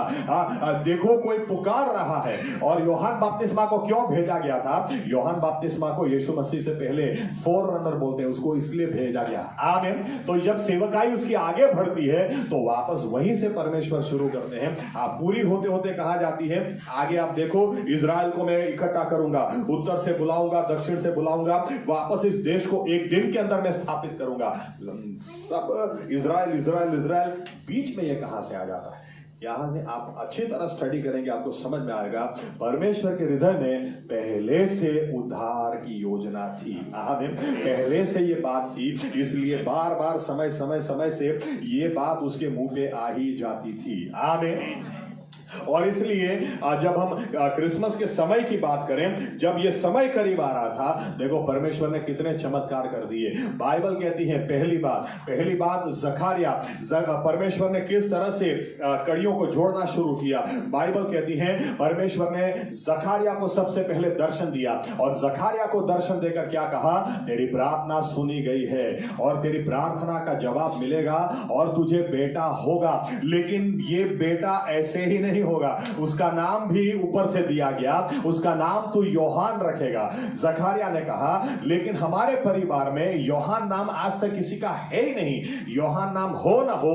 देखो कोई पुकार रहा है। और योहान बपतिस्मा को क्यों भेजा गया था? योहान बपतिस्मा को यीशु मसीह से पहले फोररनर बोलते हैं, उसको इसलिए भेजा गया। आमीन। तो जब सेवकाई उसकी आगे बढ़ती है तो वापस वहीं से परमेश्वर शुरू करते हैं। पूरी होते होते कहा जाती है आगे आप देखो, इजराइल को मैं इकट्ठा करूंगा, उत्तर से बुलाऊंगा, दक्षिण से बुलाऊंगा, वापस इस देश को एक दिन के अंदर मैं स्थापित करूंगा। सब इजराइल बीच में ये कहां से आ जाता है? यहां से आप अच्छी तरह स्टडी करेंगे, आपको समझ में आएगा परमेश्वर के हृदय में पहले से उद्धार की योजना थी। आमीन। पहले से ये बात थी, इसलिए बार बार समय से ये बात उसके मुंह पे आ ही जाती थी। आमीन। और इसलिए जब हम क्रिसमस के समय की बात करें, जब ये समय करीब आ रहा था, देखो परमेश्वर ने कितने चमत्कार कर दिए। बाइबल कहती है पहली बात जकारिया, परमेश्वर ने किस तरह से कड़ियों को जोड़ना शुरू किया। बाइबल कहती है परमेश्वर ने जकारिया को सबसे पहले दर्शन दिया, और जकारिया को दर्शन देकर क्या कहा? तेरी प्रार्थना सुनी गई है और तेरी प्रार्थना का जवाब मिलेगा और तुझे बेटा होगा। लेकिन ये बेटा ऐसे ही नहीं होगा, उसका नाम भी ऊपर से दिया गया, उसका नाम तू योहान रखेगा। जकारिया ने कहा लेकिन हमारे परिवार में योहान नाम आज तक किसी का है ही नहीं। योहान नाम हो ना हो,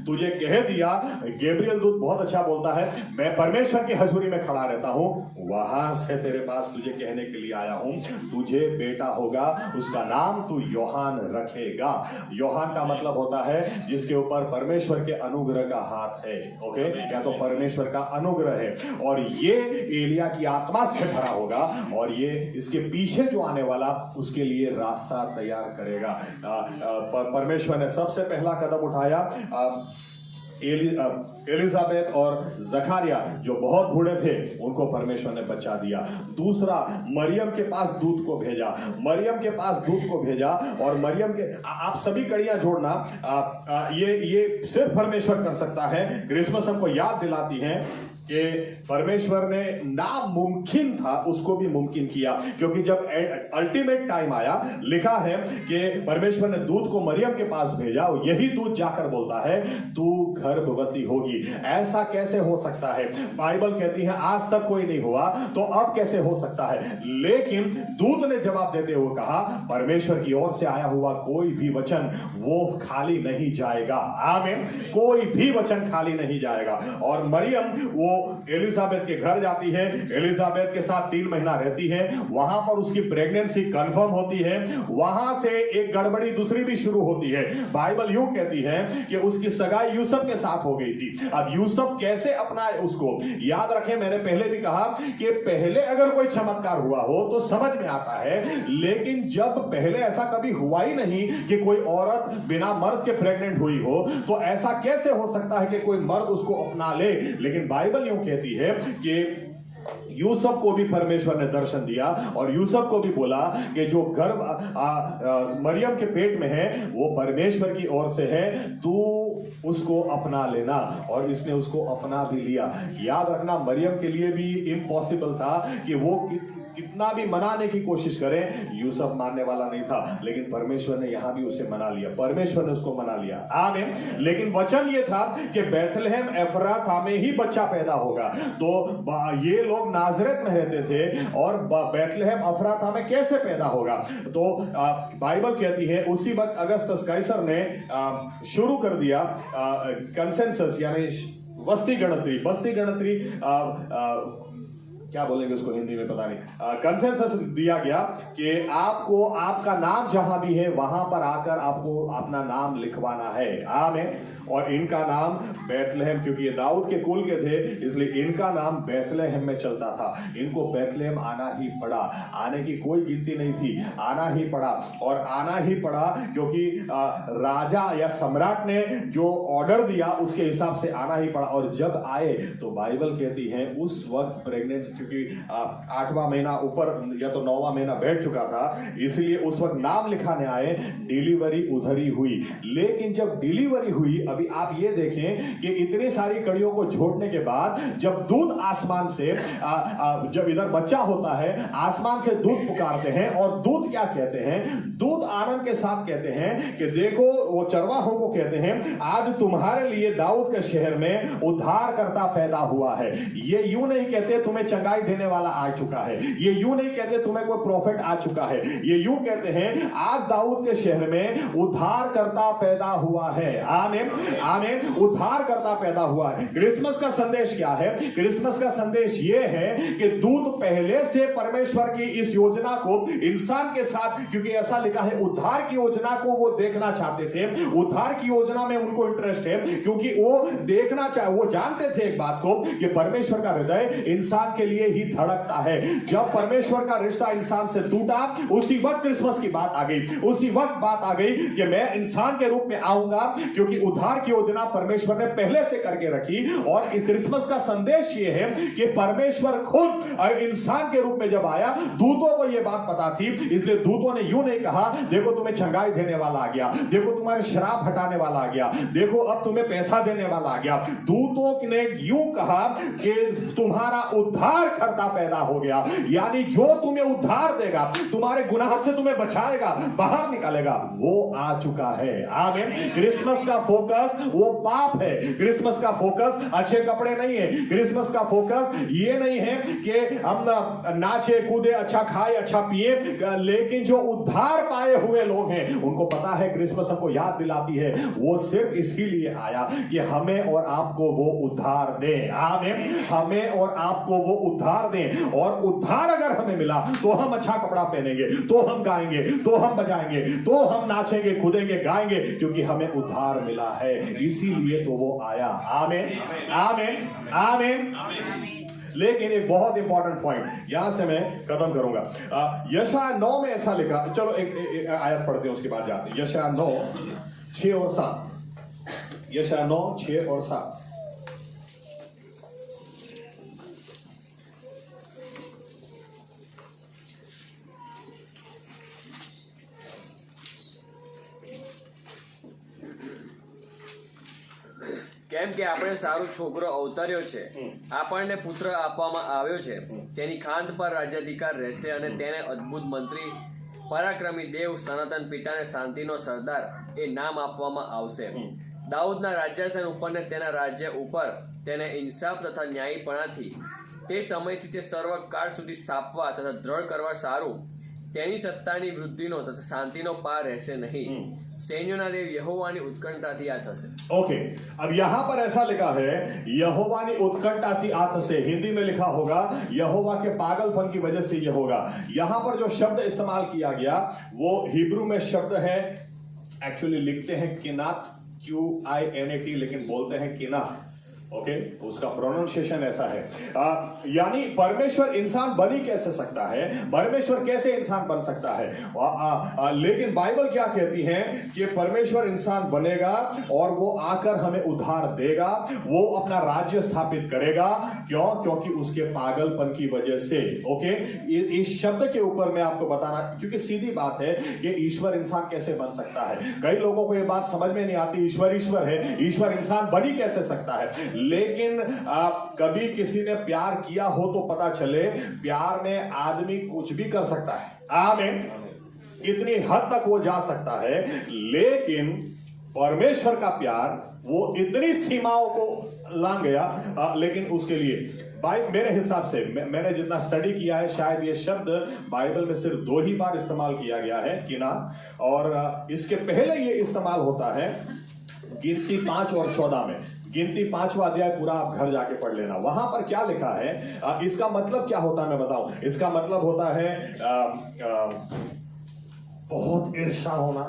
तुझे कह दिया। गैब्रियल दूत बहुत अच्छा बोलता है, मैं परमेश्वर की हजूरी में खड़ा रहता हूं, वहां से तेरे पास तुझे कहने के लिए आया हूं, तुझे बेटा होगा, उसका नाम तू योहान रखेगा। योहान का मतलब होता है जिसके ऊपर परमेश्वर के अनुग्रह का हाथ है। ओके, या तो परमेश्वर का अनुग्रह है, और ये एलिया की आत्मा से भरा होगा, और ये इसके पीछे जो आने वाला उसके लिए रास्ता तैयार करेगा। परमेश्वर ने सबसे पहला कदम उठाया एलिजाबेथ और जकारिया जो बहुत बूढ़े थे उनको परमेश्वर ने बचा दिया। दूसरा, मरियम के पास दूत को भेजा, मरियम के पास दूत को भेजा और मरियम के आप सभी कड़ियां जोड़ना, ये सिर्फ परमेश्वर कर सकता है। क्रिसमस हमको याद दिलाती है कि परमेश्वर ने नामुमकिन था उसको भी मुमकिन किया, क्योंकि जब अल्टीमेट टाइम आया, लिखा है कि परमेश्वर ने दूत को मरियम के पास भेजा और यही दूत जाकर बोलता है तू गर्भवती होगी। ऐसा कैसे हो सकता है? बाइबल कहती है आज तक कोई नहीं हुआ, तो अब कैसे हो सकता है? लेकिन दूत ने जवाब देते हुए कहा परमेश्वर की ओर से आया हुआ कोई भी वचन वो खाली नहीं जाएगा। आमीन। कोई भी वचन खाली नहीं जाएगा। और मरियम वो एलिजाबेथ के घर जाती है, एलिजाबेथ के साथ 3 महीना रहती है, वहां पर उसकी प्रेगनेंसी कंफर्म होती है। वहां से एक गड़बड़ी दूसरी भी शुरू होती है। बाइबल यूं कहती है कि उसकी सगाई यूसुफ के साथ हो गई थी। अब यूसुफ कैसे अपनाए उसको? याद रखें, मैंने पहले भी कहा कि पहले अगर कोई चमत्कार हुआ हो तो समझ में आता है, लेकिन जब पहले ऐसा कभी हुआ ही नहीं कि कोई औरत बिना मर्द के प्रेग्नेंट हुई हो, तो ऐसा कैसे हो सकता है कि कोई मर्द उसको अपना ले? लेकिन बाइबल यूं कहती है कि यूसुफ को भी परमेश्वर ने दर्शन दिया और यूसुफ को भी बोला कि जो गर्भ मरियम के पेट में है वो परमेश्वर की ओर से है, तू उसको अपना लेना। और इसने उसको अपना भी लिया। याद रखना, मरियम के लिए भी इम्पॉसिबल था कि वो कितना भी मनाने की कोशिश करें, यूसुफ मानने वाला नहीं था, लेकिन परमेश्वर ने यहां भी उसे मना लिया, परमेश्वर ने उसको मना लिया। आमीन। लेकिन वचन ये था कि बैतलहम एफ्राता में ही बच्चा पैदा होगा। तो ये लोग नाजरेत में रहते थे और बैतलहम एफ्राता में कैसे पैदा होगा? तो बाइबल कहती है उसी वक्त अगस्तस कैसर ने शुरू कर दिया कंसेंसस, यानी बस्ती गणतरी क्या बोलेंगे उसको हिंदी में पता नहीं, कंसेंसस दिया गया कि आपको आपका नाम जहां भी है वहां पर आकर आपको अपना नाम लिखवाना है। आमीन। और इनका नाम बैतलहम, क्योंकि ये दाऊद के कुल के थे इसलिए इनका नाम बैतलहम में चलता था। इनको बैतलहम आना ही पड़ा, आने की कोई गिनती नहीं थी, आना ही पड़ा। और आना ही पड़ा क्योंकि राजा या सम्राट ने जो ऑर्डर दिया उसके हिसाब से आना ही पड़ा। और जब आए तो बाइबल कहती है उस वक्त प्रेगनेंसी, क्योंकि 8वां महीना ऊपर या तो 9वां महीना बैठ चुका था, इसलिए उस वक्त नाम लिखाने आए, डिलीवरी उधर ही हुई। लेकिन जब डिलीवरी हुई, अभी आप ये देखें कि इतनी सारी कड़ियों को जोड़ने के बाद जब दूत आसमान से जब इधर बच्चा होता है, आसमान से दूत पुकारते हैं और दूत क्या कहते हैं? दूत आनंद के साथ कहते हैं कि देखो, वो चरवाहों को कहते हैं आज तुम्हारे लिए दाऊद के शहर में उद्धारकर्ता पैदा हुआ है। ये यूं नहीं कहते तुम्हें चंगाई देने वाला आ चुका है, ये यूं नहीं कहते तुम्हें कोई प्रॉफिट आ चुका है, ये यूं कहते हैं आज दाऊद के शहर में उद्धारकर्ता पैदा हुआ है। आमीन। आमीन। उद्धारकर्ता पैदा हुआ है। क्रिसमस का संदेश क्या है? क्रिसमस का संदेश यह है कि दूत पहले से परमेश्वर की इस योजना को इंसान के साथ, क्योंकि ऐसा लिखा है उद्धार की योजना को वो देखना चाहते थे, उद्धार की योजना में उनको इंटरेस्ट है, क्योंकि वो देखना चाहे, वो जानते थे एक बात को कि परमेश्वर का हृदय इंसान के लिए ही धड़कता है। जब परमेश्वर का रिश्ता इंसान से टूटा, उसी वक्त क्रिसमस की बात आ गई, उसी वक्त बात आ गई कि मैं इंसान के रूप में आऊंगा, क्योंकि उद्धार की योजना परमेश्वर ने पहले से करके रखी। और क्रिसमस का संदेश यह है कि परमेश्वर खुद इंसान के रूप में जब आया, दूतों को यह बात पता थी, इसलिए दूतों ने यूं नहीं कहा देखो तुम्हें चंगाई देने वाला आ गया, देखो तुम्हारे शराब हटाने वाला आ गया, देखो अब तुम्हें पैसा देने वाला आ गया। दूतों ने यूं कहा कि तुम्हारा उद्धार करता पैदा हो गया, यानी जो तुम्हें उद्धार देगा, तुम्हारे गुनाह से तुम्हें बचाएगा, बाहर निकालेगा, वो आ चुका है। आमीन। क्रिसमस का फोकस वो पाप है, क्रिसमस का फोकस अच्छे कपड़े नहीं है, क्रिसमस का फोकस ये नहीं है कि हम नाचे कूदे, अच्छा खाए अच्छा पिए, लेकिन जो उद्धार पाए हुए लोग हैं उनको पता है क्रिसमस हमको याद दिलाती है वो सिर्फ इसीलिए आया कि हमें और आपको वो उद्धार दे। आमीन। हमें और आपको वो उद्धार दे, और उद्धार अगर हमें मिला तो हम अच्छा कपड़ा पहनेंगे, तो हम गाएंगे, तो हम बजाएंगे, तो हम नाचेंगे कूदेंगे गाएंगे, क्योंकि हमें उद्धार मिला है, इसीलिए तो वो आया। आमीन। आमीन। आमीन। लेकिन एक बहुत इंपॉर्टेंट पॉइंट यहां से मैं खत्म करूंगा। यशायाह 9 में ऐसा लिखा, चलो एक आयत पढ़ते हैं उसके बाद जाते हैं। यशायाह 9 6 और 7। यशायाह 9, 6 और 7। કેમ કે આપણે સારો છોકરો અવતર્યો છે, આપણને પુત્ર આપવામાં આવ્યો છે, તેની ખાંડ પર રાજ્યાધિકાર રહેશે અને તેને અદ્ભુત મંત્રી, પરાક્રમી દેવ, સનાતન પિતાને શાંતિનો સરદાર એ નામ આપવામાં આવશે. દાઉદના રાજ્યાસન ઉપરને તેના રાજ્ય ઉપર તેને ઇન્સાફ તથા ન્યાયીપણાથી તે સમયથી તે સર્વકાળ સુધી સ્થાપવા તથા દ્રઢ કરવા સારું. તેની સત્તાની વૃદ્ધિનો તથા શાંતિનો પાર રહેશે નહીં. सैन्यों देव यहोवानी उत्कंठाથી आ થશે. ओके, अब यहां पर ऐसा लिखा है यहोवानी उत्कंठाથી आ થશે. हिंदी में लिखा होगा यहोवा के पागलपन की वजह से ये होगा. यहां पर जो शब्द इस्तेमाल किया गया वो हिब्रू में शब्द है, एक्चुअली लिखते हैं किनात, QINAT, लेकिन बोलते हैं किना. ओके, उसका प्रोनाउंसिएशन ऐसा है. यानी परमेश्वर इंसान बन ही कैसे सकता है, परमेश्वर कैसे इंसान बन सकता है. लेकिन बाइबल क्या कहती है कि परमेश्वर इंसान बनेगा और वो आकर हमें उद्धार देगा, वो अपना राज्य स्थापित करेगा. क्यों? क्योंकि उसके पागलपन की वजह से. ओके, इस शब्द के ऊपर मैं आपको बताना, क्योंकि सीधी बात है कि ईश्वर इंसान कैसे बन सकता है. कई लोगों को ये बात समझ में नहीं आती. ईश्वर है, ईश्वर इंसान बन ही कैसे सकता है. लेकिन कभी किसी ने प्यार किया हो तो पता चले प्यार में आदमी कुछ भी कर सकता है. आमीन. कितनी हद तक वो जा सकता है. लेकिन परमेश्वर का प्यार वो इतनी सीमाओं को लांघ गया. लेकिन उसके लिए मेरे हिसाब से मैंने जितना स्टडी किया है, शायद ये शब्द बाइबल में सिर्फ 2 ही बार इस्तेमाल किया गया है, किना. और इसके पहले ये इस्तेमाल होता है गिनती 5 और 14 में. गिनती 5वां अध्याय पूरा आप घर जाके पढ़ लेना. वहां पर क्या लिखा है, इसका मतलब क्या होता है मैं बताऊं. इसका मतलब होता है बहुत ईर्ष्या होना,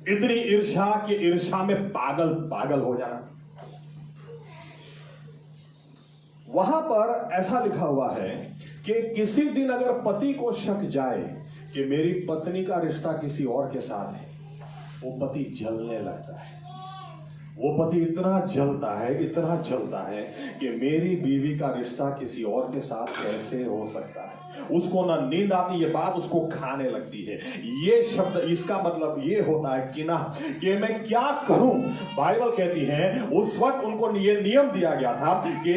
इतनी ईर्ष्या कि ईर्ष्या में पागल हो जाना. वहां पर ऐसा लिखा हुआ है कि किसी दिन अगर पति को शक जाए कि मेरी पत्नी का रिश्ता किसी और के साथ है, वो पति जलने लगता है. वो पति इतना जलता है कि मेरी बीवी का रिश्ता किसी और के साथ कैसे हो सकता है. उसको ना नींद आती, ये बात उसको खाने लगती है. ये शब्द, इसका मतलब ये होता है कि ना कि मैं क्या करूं. बाइबल कहती है उस वक्त उनको ये नियम दिया गया था कि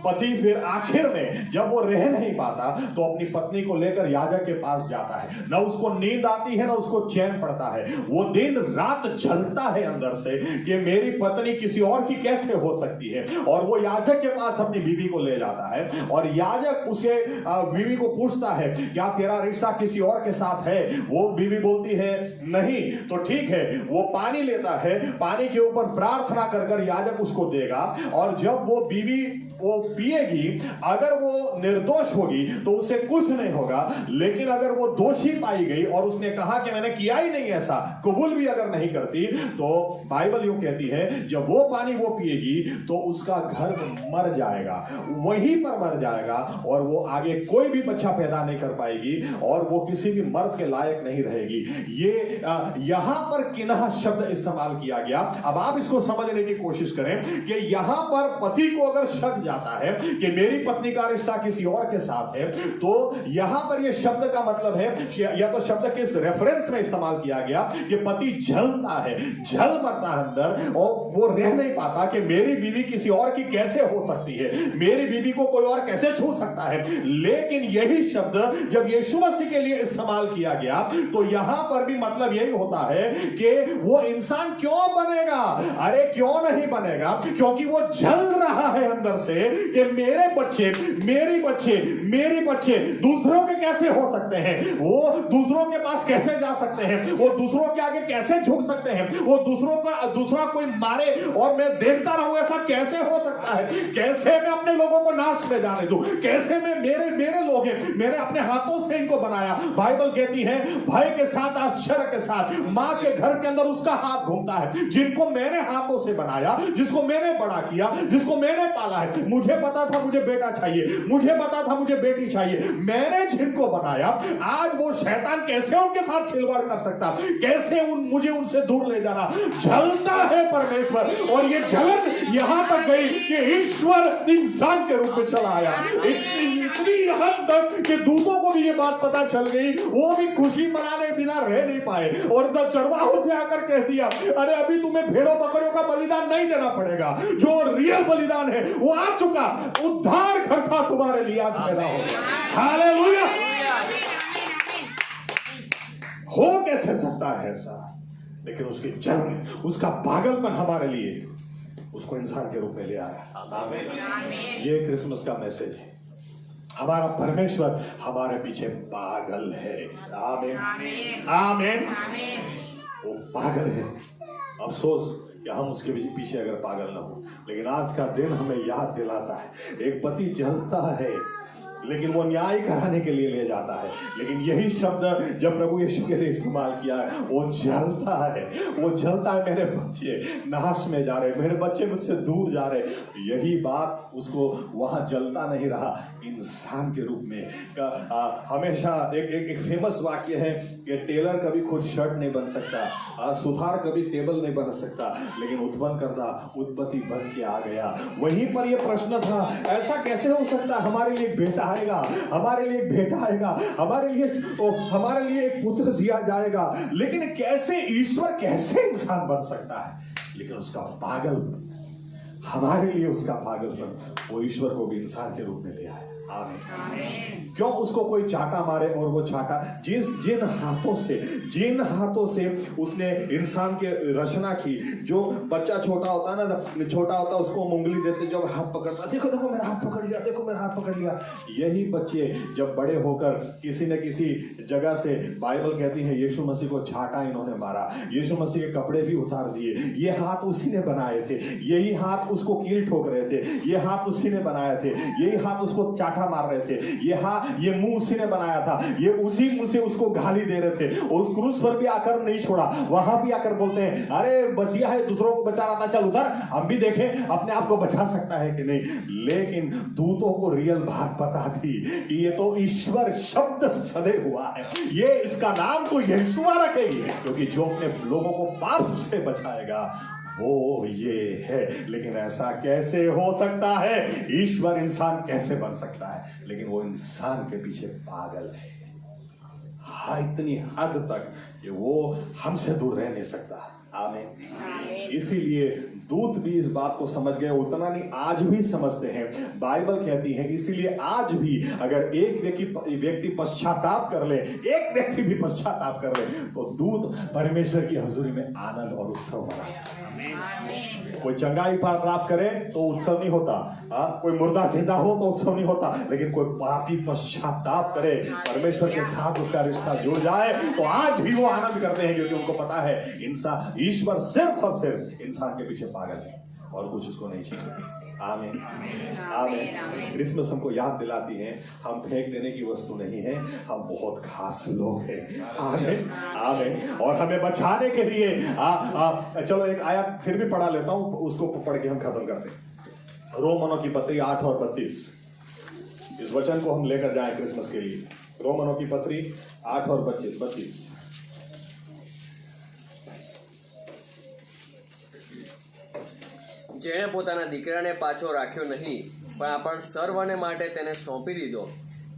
पति फिर आखिर में जब वो रह नहीं पाता तो अपनी पत्नी को लेकर याजक के पास जाता है. ना उसको नींद आती है, ना उसको चैन पड़ता है. वो दिन रात जलता है अंदर से कि मेरी पत्नी किसी और की कैसे हो सकती है. और वो याजक के पास अपनी बीवी को ले जाता है और याजक उसे बीवी को पूछता है क्या तेरा रिश्ता किसी और के साथ है. वो बीवी बोलती है नहीं. तो ठीक है, वो पानी लेता है, पानी के ऊपर प्रार्थना कर याजक उसको देगा. और जब वो बीवी वो पिएगी, अगर वो निर्दोष होगी तो उससे कुछ नहीं होगा. लेकिन अगर वो दोषी पाई गई और उसने कहा कि मैंने किया ही नहीं, ऐसा कबूल भी अगर नहीं करती, तो बाइबल यूं कहती है जब वो पानी वो पिएगी तो उसका घर मर जाएगा, वहीं पर मर जाएगा और वो आगे कोई भी बच्चा पैदा नहीं कर पाएगी और वो किसी भी मर्द के लायक नहीं रहेगी. ये यहां पर किन्हा शब्द इस्तेमाल किया गया. अब आप इसको समझने की कोशिश करें कि यहां पर पति को अगर शक जाता है कि मेरी पत्नी का रिश्ता किसी और के साथ है, तो यहां पर यह शब्द का मतलब है, या तो शब्द किस रेफरेंस में इस्तेमाल किया गया कि पति जलता है, जल मरता है अंदर और वो रह नहीं पाता कि मेरी बीवी किसी और की कैसे हो सकती है, मेरी बीवी को कोई और कैसे छू सकता है. लेकिन यही शब्द जब यीशु मसीह के लिए इस्तेमाल किया गया तो यहां पर भी मतलब यही होता है कि वो इंसान क्यों बनेगा. अरे क्यों नहीं बनेगा, क्योंकि वो जल रहा है अंदर से कि मेरे बच्चे दूसरों के कैसे हो सकते हैं, वो दूसरों के पास कैसे जा सकते हैं, वो दूसरों के आगे कैसे झुक सकते हैं, वो दूसरा कोई मारे और मैं देखता रहूं, ऐसा कैसे हो सकता है? कैसे मैं अपने लोगों को नाश में जाने दूं? कैसे मैं मेरे लोग हैं, मेरे अपने हाथों से इनको बनाया। बाइबल कहती है भय के साथ, आश्चर्य के साथ मां के घर के अंदर उसका हाथ घूमता है। जिनको मैंने हाथों से बनाया, जिसको मैंने बड़ा किया, जिसको मैंने पाला है। मुझे पता था मुझे बेटा चाहिए, मुझे पता था मुझे बेटी चाहिए। मैंने जिनको बनाया, आज वो शैतान कैसे उनके साथ खिलवाड़ कर सकता? कैसे मुझे उनसे दूर ले जाना? जलता है परमेश्वर। और ये जलन यहां तक गई कि ईश्वर इंसान के रूप में चला आया। इतनी हद तक कि दूतों को भी ये बात पता चल गई, वो भी खुशी मनाने बिना रह नहीं पाए और चरवाहों से आकर कह दिया, अरे अभी तुम्हें भेड़ों बकरियों का बलिदान नहीं देना पड़ेगा, जो रियल बलिदान है वो आ चुका, उद्धार करता तुम्हारे लिए आज पैदा हो गया। हालेलुया। हो कैसे सकता है ऐसा? लेकिन उसकी जलन, उसका पागलपन हमारे लिए उसको इंसान के रूप में ले आया। ये क्रिसमस का मैसेज है। हमारा परमेश्वर हमारे पीछे पागल है। आमीन आमीन। वो पागल है। अफसोस कि हम उसके पीछे अगर पागल ना हो। लेकिन आज का दिन हमें याद दिलाता है, एक पति जलता है लेकिन वो न्याय कराने के लिए ले जाता है। लेकिन यही शब्द जब प्रभु यीशु के लिए इस्तेमाल किया है, वो जलता है, वो जलता है। मेरे बच्चे नाश में जा रहे, मेरे बच्चे मुझसे दूर जा रहे। यही बात उसको वहां जलता नहीं रहा, इंसान के रूप में। हमेशा एक फेमस वाक्य है कि टेलर कभी खुद शर्ट नहीं बन सकता, सुथार कभी टेबल नहीं बन सकता, लेकिन उत्पन्न करता उत्पत्ति बन के आ गया। वहीं पर यह प्रश्न था, ऐसा कैसे हो सकता? हमारे लिए बेटा आएगा, हमारे लिए एक बेटा आएगा, हमारे लिए एक पुत्र दिया जाएगा। लेकिन कैसे ईश्वर कैसे इंसान बन सकता है? लेकिन उसका पागल, हमारे लिए उसका पागलपन वो ईश्वर को भी इंसान के रूप में ले आया। आमीन। क्यों उसको कोई चाटा मारे? और वो चाटा जिन हाथों से उसने इंसान के रचना की। जो बच्चा छोटा होता है ना, छोटा होता उसको उंगली देते, जब हाथ पकड़ता, देखो देखो मेरा हाथ पकड़ लिया, देखो मेरा हाथ पकड़ लिया। यही बच्चे जब बड़े होकर किसी न किसी जगह से, बाइबल कहती है यीशु मसीह को चाटा इन्होंने मारा, यीशु मसीह के कपड़े भी उतार दिए। ये हाथ उसी ने बनाए थे, यही हाथ उसको कील ठोक रहे थे, ये हाथ उसी ने बनाए थे, यही हाथ उसको चाटा मार रहे थे, ये मुंह उसी ने बनाया था, ये उसी मुंह से उसको गाली दे रहे थे। और उस क्रूस पर भी आकर नहीं छोड़ा, वहां भी आकर बोलते हैं, अरे बसिया है, दूसरों को बचा रहा था, चल उधर, हम भी देखें अपने आप को बचा सकता है कि नहीं। लेकिन दूतों को रियल बात पता थी कि ये तो ईश्वर शब्द सदे हुआ है, ये इसका नाम तो यीशुआ रखेगी, क्योंकि जो अपने लोगों को पाप से बचाएगा वो ये है। लेकिन ऐसा कैसे हो सकता है? ईश्वर इंसान कैसे बन सकता है? लेकिन वो इंसान के पीछे पागल है। हाँ, इतनी हद तक कि वो हमसे दूर रह नहीं सकता। आमीन। इसीलिए दूत भी इस बात को समझ गए, उतना नहीं आज भी समझते हैं। बाइबल कहती है इसीलिए आज भी अगर एक व्यक्ति पश्चाताप कर ले, एक व्यक्ति भी पश्चाताप कर ले, तो दूत परमेश्वर की हजूरी में आनंद और उत्सव मनाते। कोई चंगाई प्राप्त करे तो उत्सव नहीं होता, कोई मुर्दा जिंदा हो तो उत्सव नहीं होता, लेकिन कोई पापी पश्चाताप करे, परमेश्वर के साथ उसका रिश्ता जुड़ जाए, तो आज भी वो आनंद करते हैं, क्योंकि उनको पता है ईश्वर सिर्फ और सिर्फ इंसान के पीछे पागल है और कुछ उसको नहीं चाहिए। आमीन आमीन। क्रिसमस हमको याद दिलाती है हम फेंक देने की वस्तु नहीं है, हम बहुत खास लोग हैं। आमीन आमीन। और हमें बचाने के लिए चलो एक आयत फिर भी पढ़ा लेता हूं, उसको पढ़ के हम खत्म करते हैं। रोमनों की पत्री 8 और 32, इस वचन को हम लेकर जाएं क्रिसमस के लिए। रोमनों की पत्री 8 और 32। જેણે પોતાના દીકરાને પાછો રાખ્યો નહીં પણ આપણ સર્વને માટે તેને સોંપી દીધો,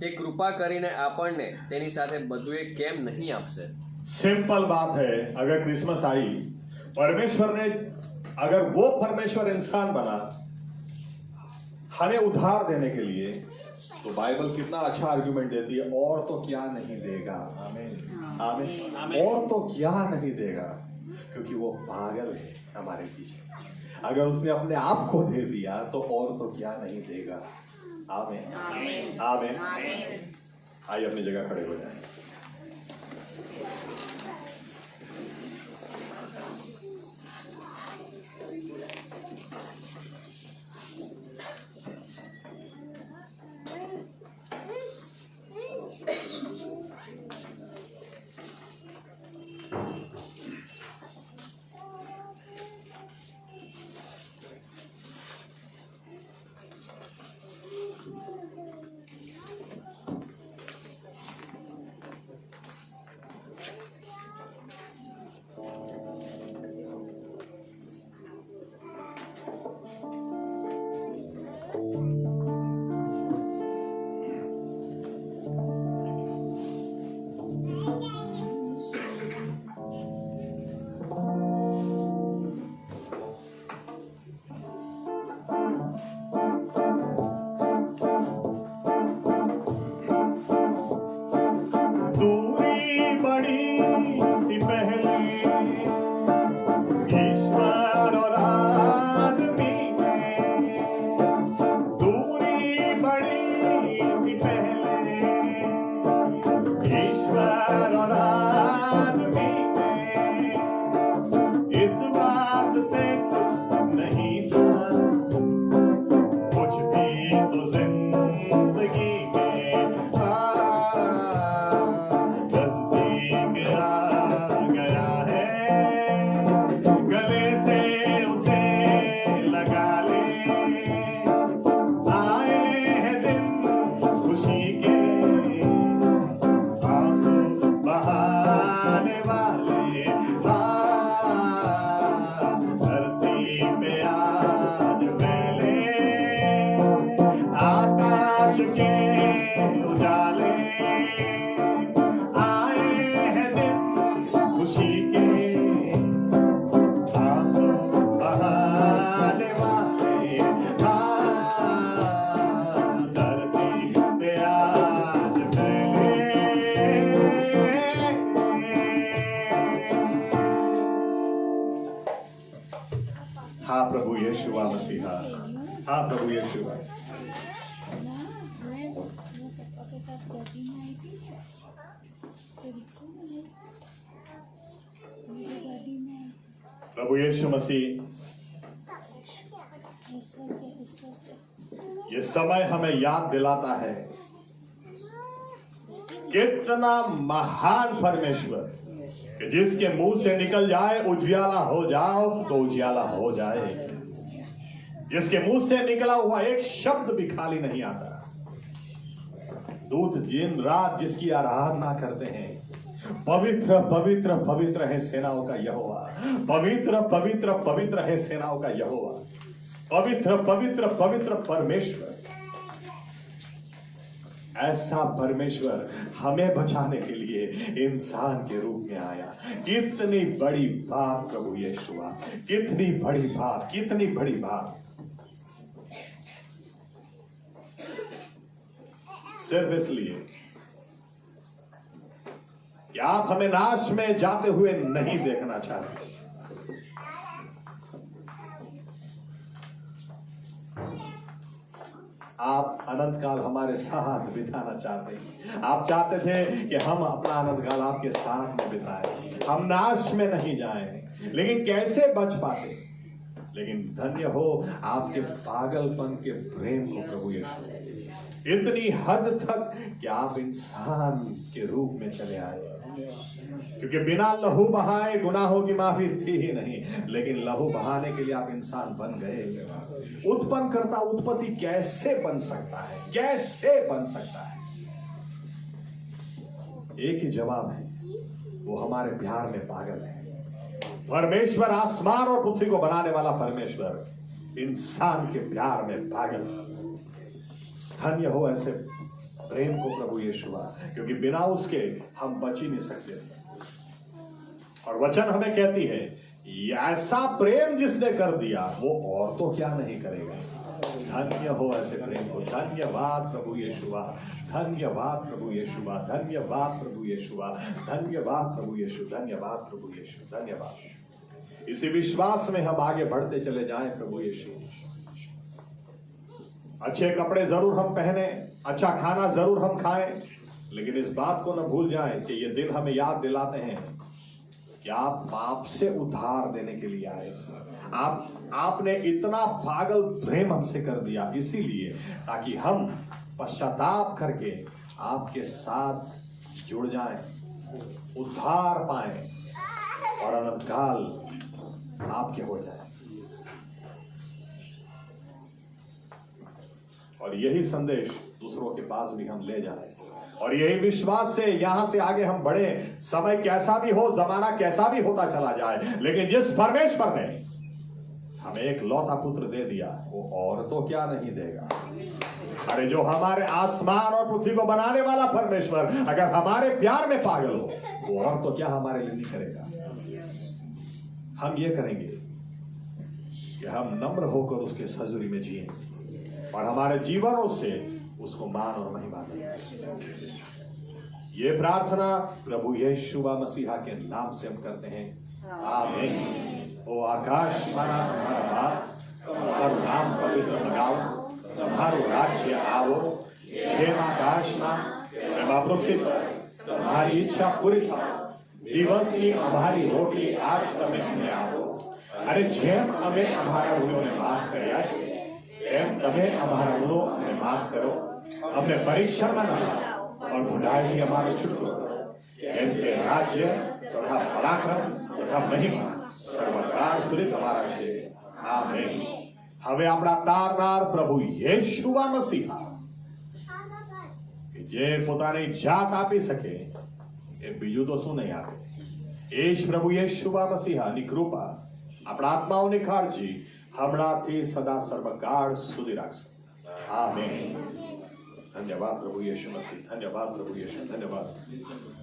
તે કૃપા કરીને આપણને તેની સાથે બધું કેમ નહીં આપશે? सिंपल बात है। अगर क्रिसमस आई, परमेश्वर ने, अगर वो परमेश्वर इंसान बना हमें उद्धार देने के लिए, तो बाइबल कितना अच्छा आर्गुमेंट देती है, और तो क्या नहीं देगा। आमीन आमीन। और तो क्या नहीं देगा, क्योंकि वो पागल है हमारे पीछे। अगर उसने अपने आप को दे दिया तो और तो क्या नहीं देगा। आमीन आमीन। आइए अपनी जगह खड़े हो जाएं। प्रकाश के उजाले आए हैं दिन खुशी के, आंसू बहाने वाले धरती पे आज फैले। हाँ प्रभु यीशु मसीहा, हाँ प्रभु यीशु। प्रभु यीशु मसीह, ये समय हमें याद दिलाता है कितना महान परमेश्वर कि जिसके मुंह से निकल जाए उजियाला हो जाओ तो उजियाला हो जाए। जिसके मुंह से निकला हुआ एक शब्द भी खाली नहीं आता। दूत दिन रात जिसकी आराधना करते हैं, पवित्र पवित्र पवित्र है सेनाओं का यहोवा, पवित्र पवित्र पवित्र है सेनाओं का यहोवा, पवित्र पवित्र पवित्र परमेश्वर। ऐसा परमेश्वर हमें बचाने के लिए इंसान के रूप में आया। कितनी बड़ी बात प्रभु यीशुआ, कितनी बड़ी बात, कितनी बड़ी बात। सिर्फ इसलिए कि आप हमें नाश में जाते हुए नहीं देखना चाहते। आप अनंत काल हमारे साथ बिताना चाहते हैं। आप चाहते थे कि हम अपना अनंत काल आपके साथ में बिताएं, हम नाश में नहीं जाएं। लेकिन कैसे बच पाते? लेकिन धन्य हो आपके पागलपन के प्रेम को प्रभु यीशु, इतनी हद तक कि आप इंसान के रूप में चले आए। क्योंकि बिना लहू बहाए गुनाहों की माफी थी ही नहीं, लेकिन लहू बहाने के लिए आप इंसान बन गए। उत्पन्न करता उत्पत्ति कैसे बन सकता है? कैसे बन सकता है? एक ही जवाब है, वो हमारे प्यार में पागल है। परमेश्वर आसमान और पृथ्वी को बनाने वाला परमेश्वर इंसान के प्यार में पागल। धन्य हो ऐसे प्रेम को प्रभु यीशुआ, क्योंकि बिना उसके हम बच ही नहीं सकते। और वचन हमें कहती है ऐसा प्रेम जिसने कर दिया वो और तो क्या नहीं करेगा। धन्य हो ऐसे प्रेम को। धन्यवाद प्रभु यीशुआ, धन्यवाद प्रभु यीशुआ, धन्यवाद प्रभु यीशुआ, धन्यवाद प्रभु यीशु, धन्यवाद प्रभु यीशु, धन्यवाद। इसी विश्वास में हम आगे बढ़ते चले जाएं प्रभु यीशु। अच्छे कपड़े जरूर हम पहने, अच्छा खाना जरूर हम खाएं, लेकिन इस बात को न भूल जाएं कि ये दिन हमें याद दिलाते हैं कि आप पाप से उद्धार देने के लिए आए। आपने इतना पागल प्रेम हमसे कर दिया, इसीलिए ताकि हम पश्चाताप करके आपके साथ जुड़ जाएं, उद्धार पाएं और अनंत काल आपके हो जाए। और यही संदेश दूसरों के पास भी हम ले जाएं, और यही विश्वास से यहां से आगे हम बढ़े। समय कैसा भी हो, जमाना कैसा भी होता चला जाए, लेकिन जिस परमेश्वर ने हमें एक लौता पुत्र दे दिया वो और तो क्या नहीं देगा। अरे जो हमारे आसमान और पृथ्वी को बनाने वाला परमेश्वर अगर हमारे प्यार में पागल हो, वो और तो क्या हमारे लिए नहीं करेगा। हम ये करेंगे कि हम नम्र होकर उसके सजुरी में जिए और हमारे जीवनों से उसको मान और महिमा दें। ये प्रार्थना प्रभु यीशु मसीहा के नाम से हम करते हैं, आमीन। ओ आकाश माना तुम्हारा बाप, तुम्हारा नाम पवित्र लगाओ, तुम्हारो राज्य आओ, જેમ આકાશમાં એમ આ પૃથ્વી પર તમારી ઈચ્છા પૂરી થાય। દિવસની અમારી રોટલી આજ તમે અમને આપો, અને જેમ અમે અમારા ઋણોને માફ કર્યા છે એમ તમે અમારા ઋણો અમને માફ કરો। અમને પરીક્ષણમાં ન લાવો, પણ બુરાઈથી અમારો છૂટકો કરો, કેમ કે રાજ્ય તથા પરાક્રમ તથા મહિમા સર્વકાળ સુધી તમારા છે, આમેન। હવે આપણા તારનાર પ્રભુ યેશુવા મસીહા જે પોતાની જાત આપી શકે એ બીજું તો શું નહીં આપે। એજ પ્રભુ યેશુવા મસીહાની કૃપા આપણા આત્માઓની કાળજી હમણાંથી સદા સર્વકાળ સુધી રાખશે, આમેન। धन्यवाद प्रभु यीशु मसीह, धन्यवाद प्रभु यीशु, धन्यवाद।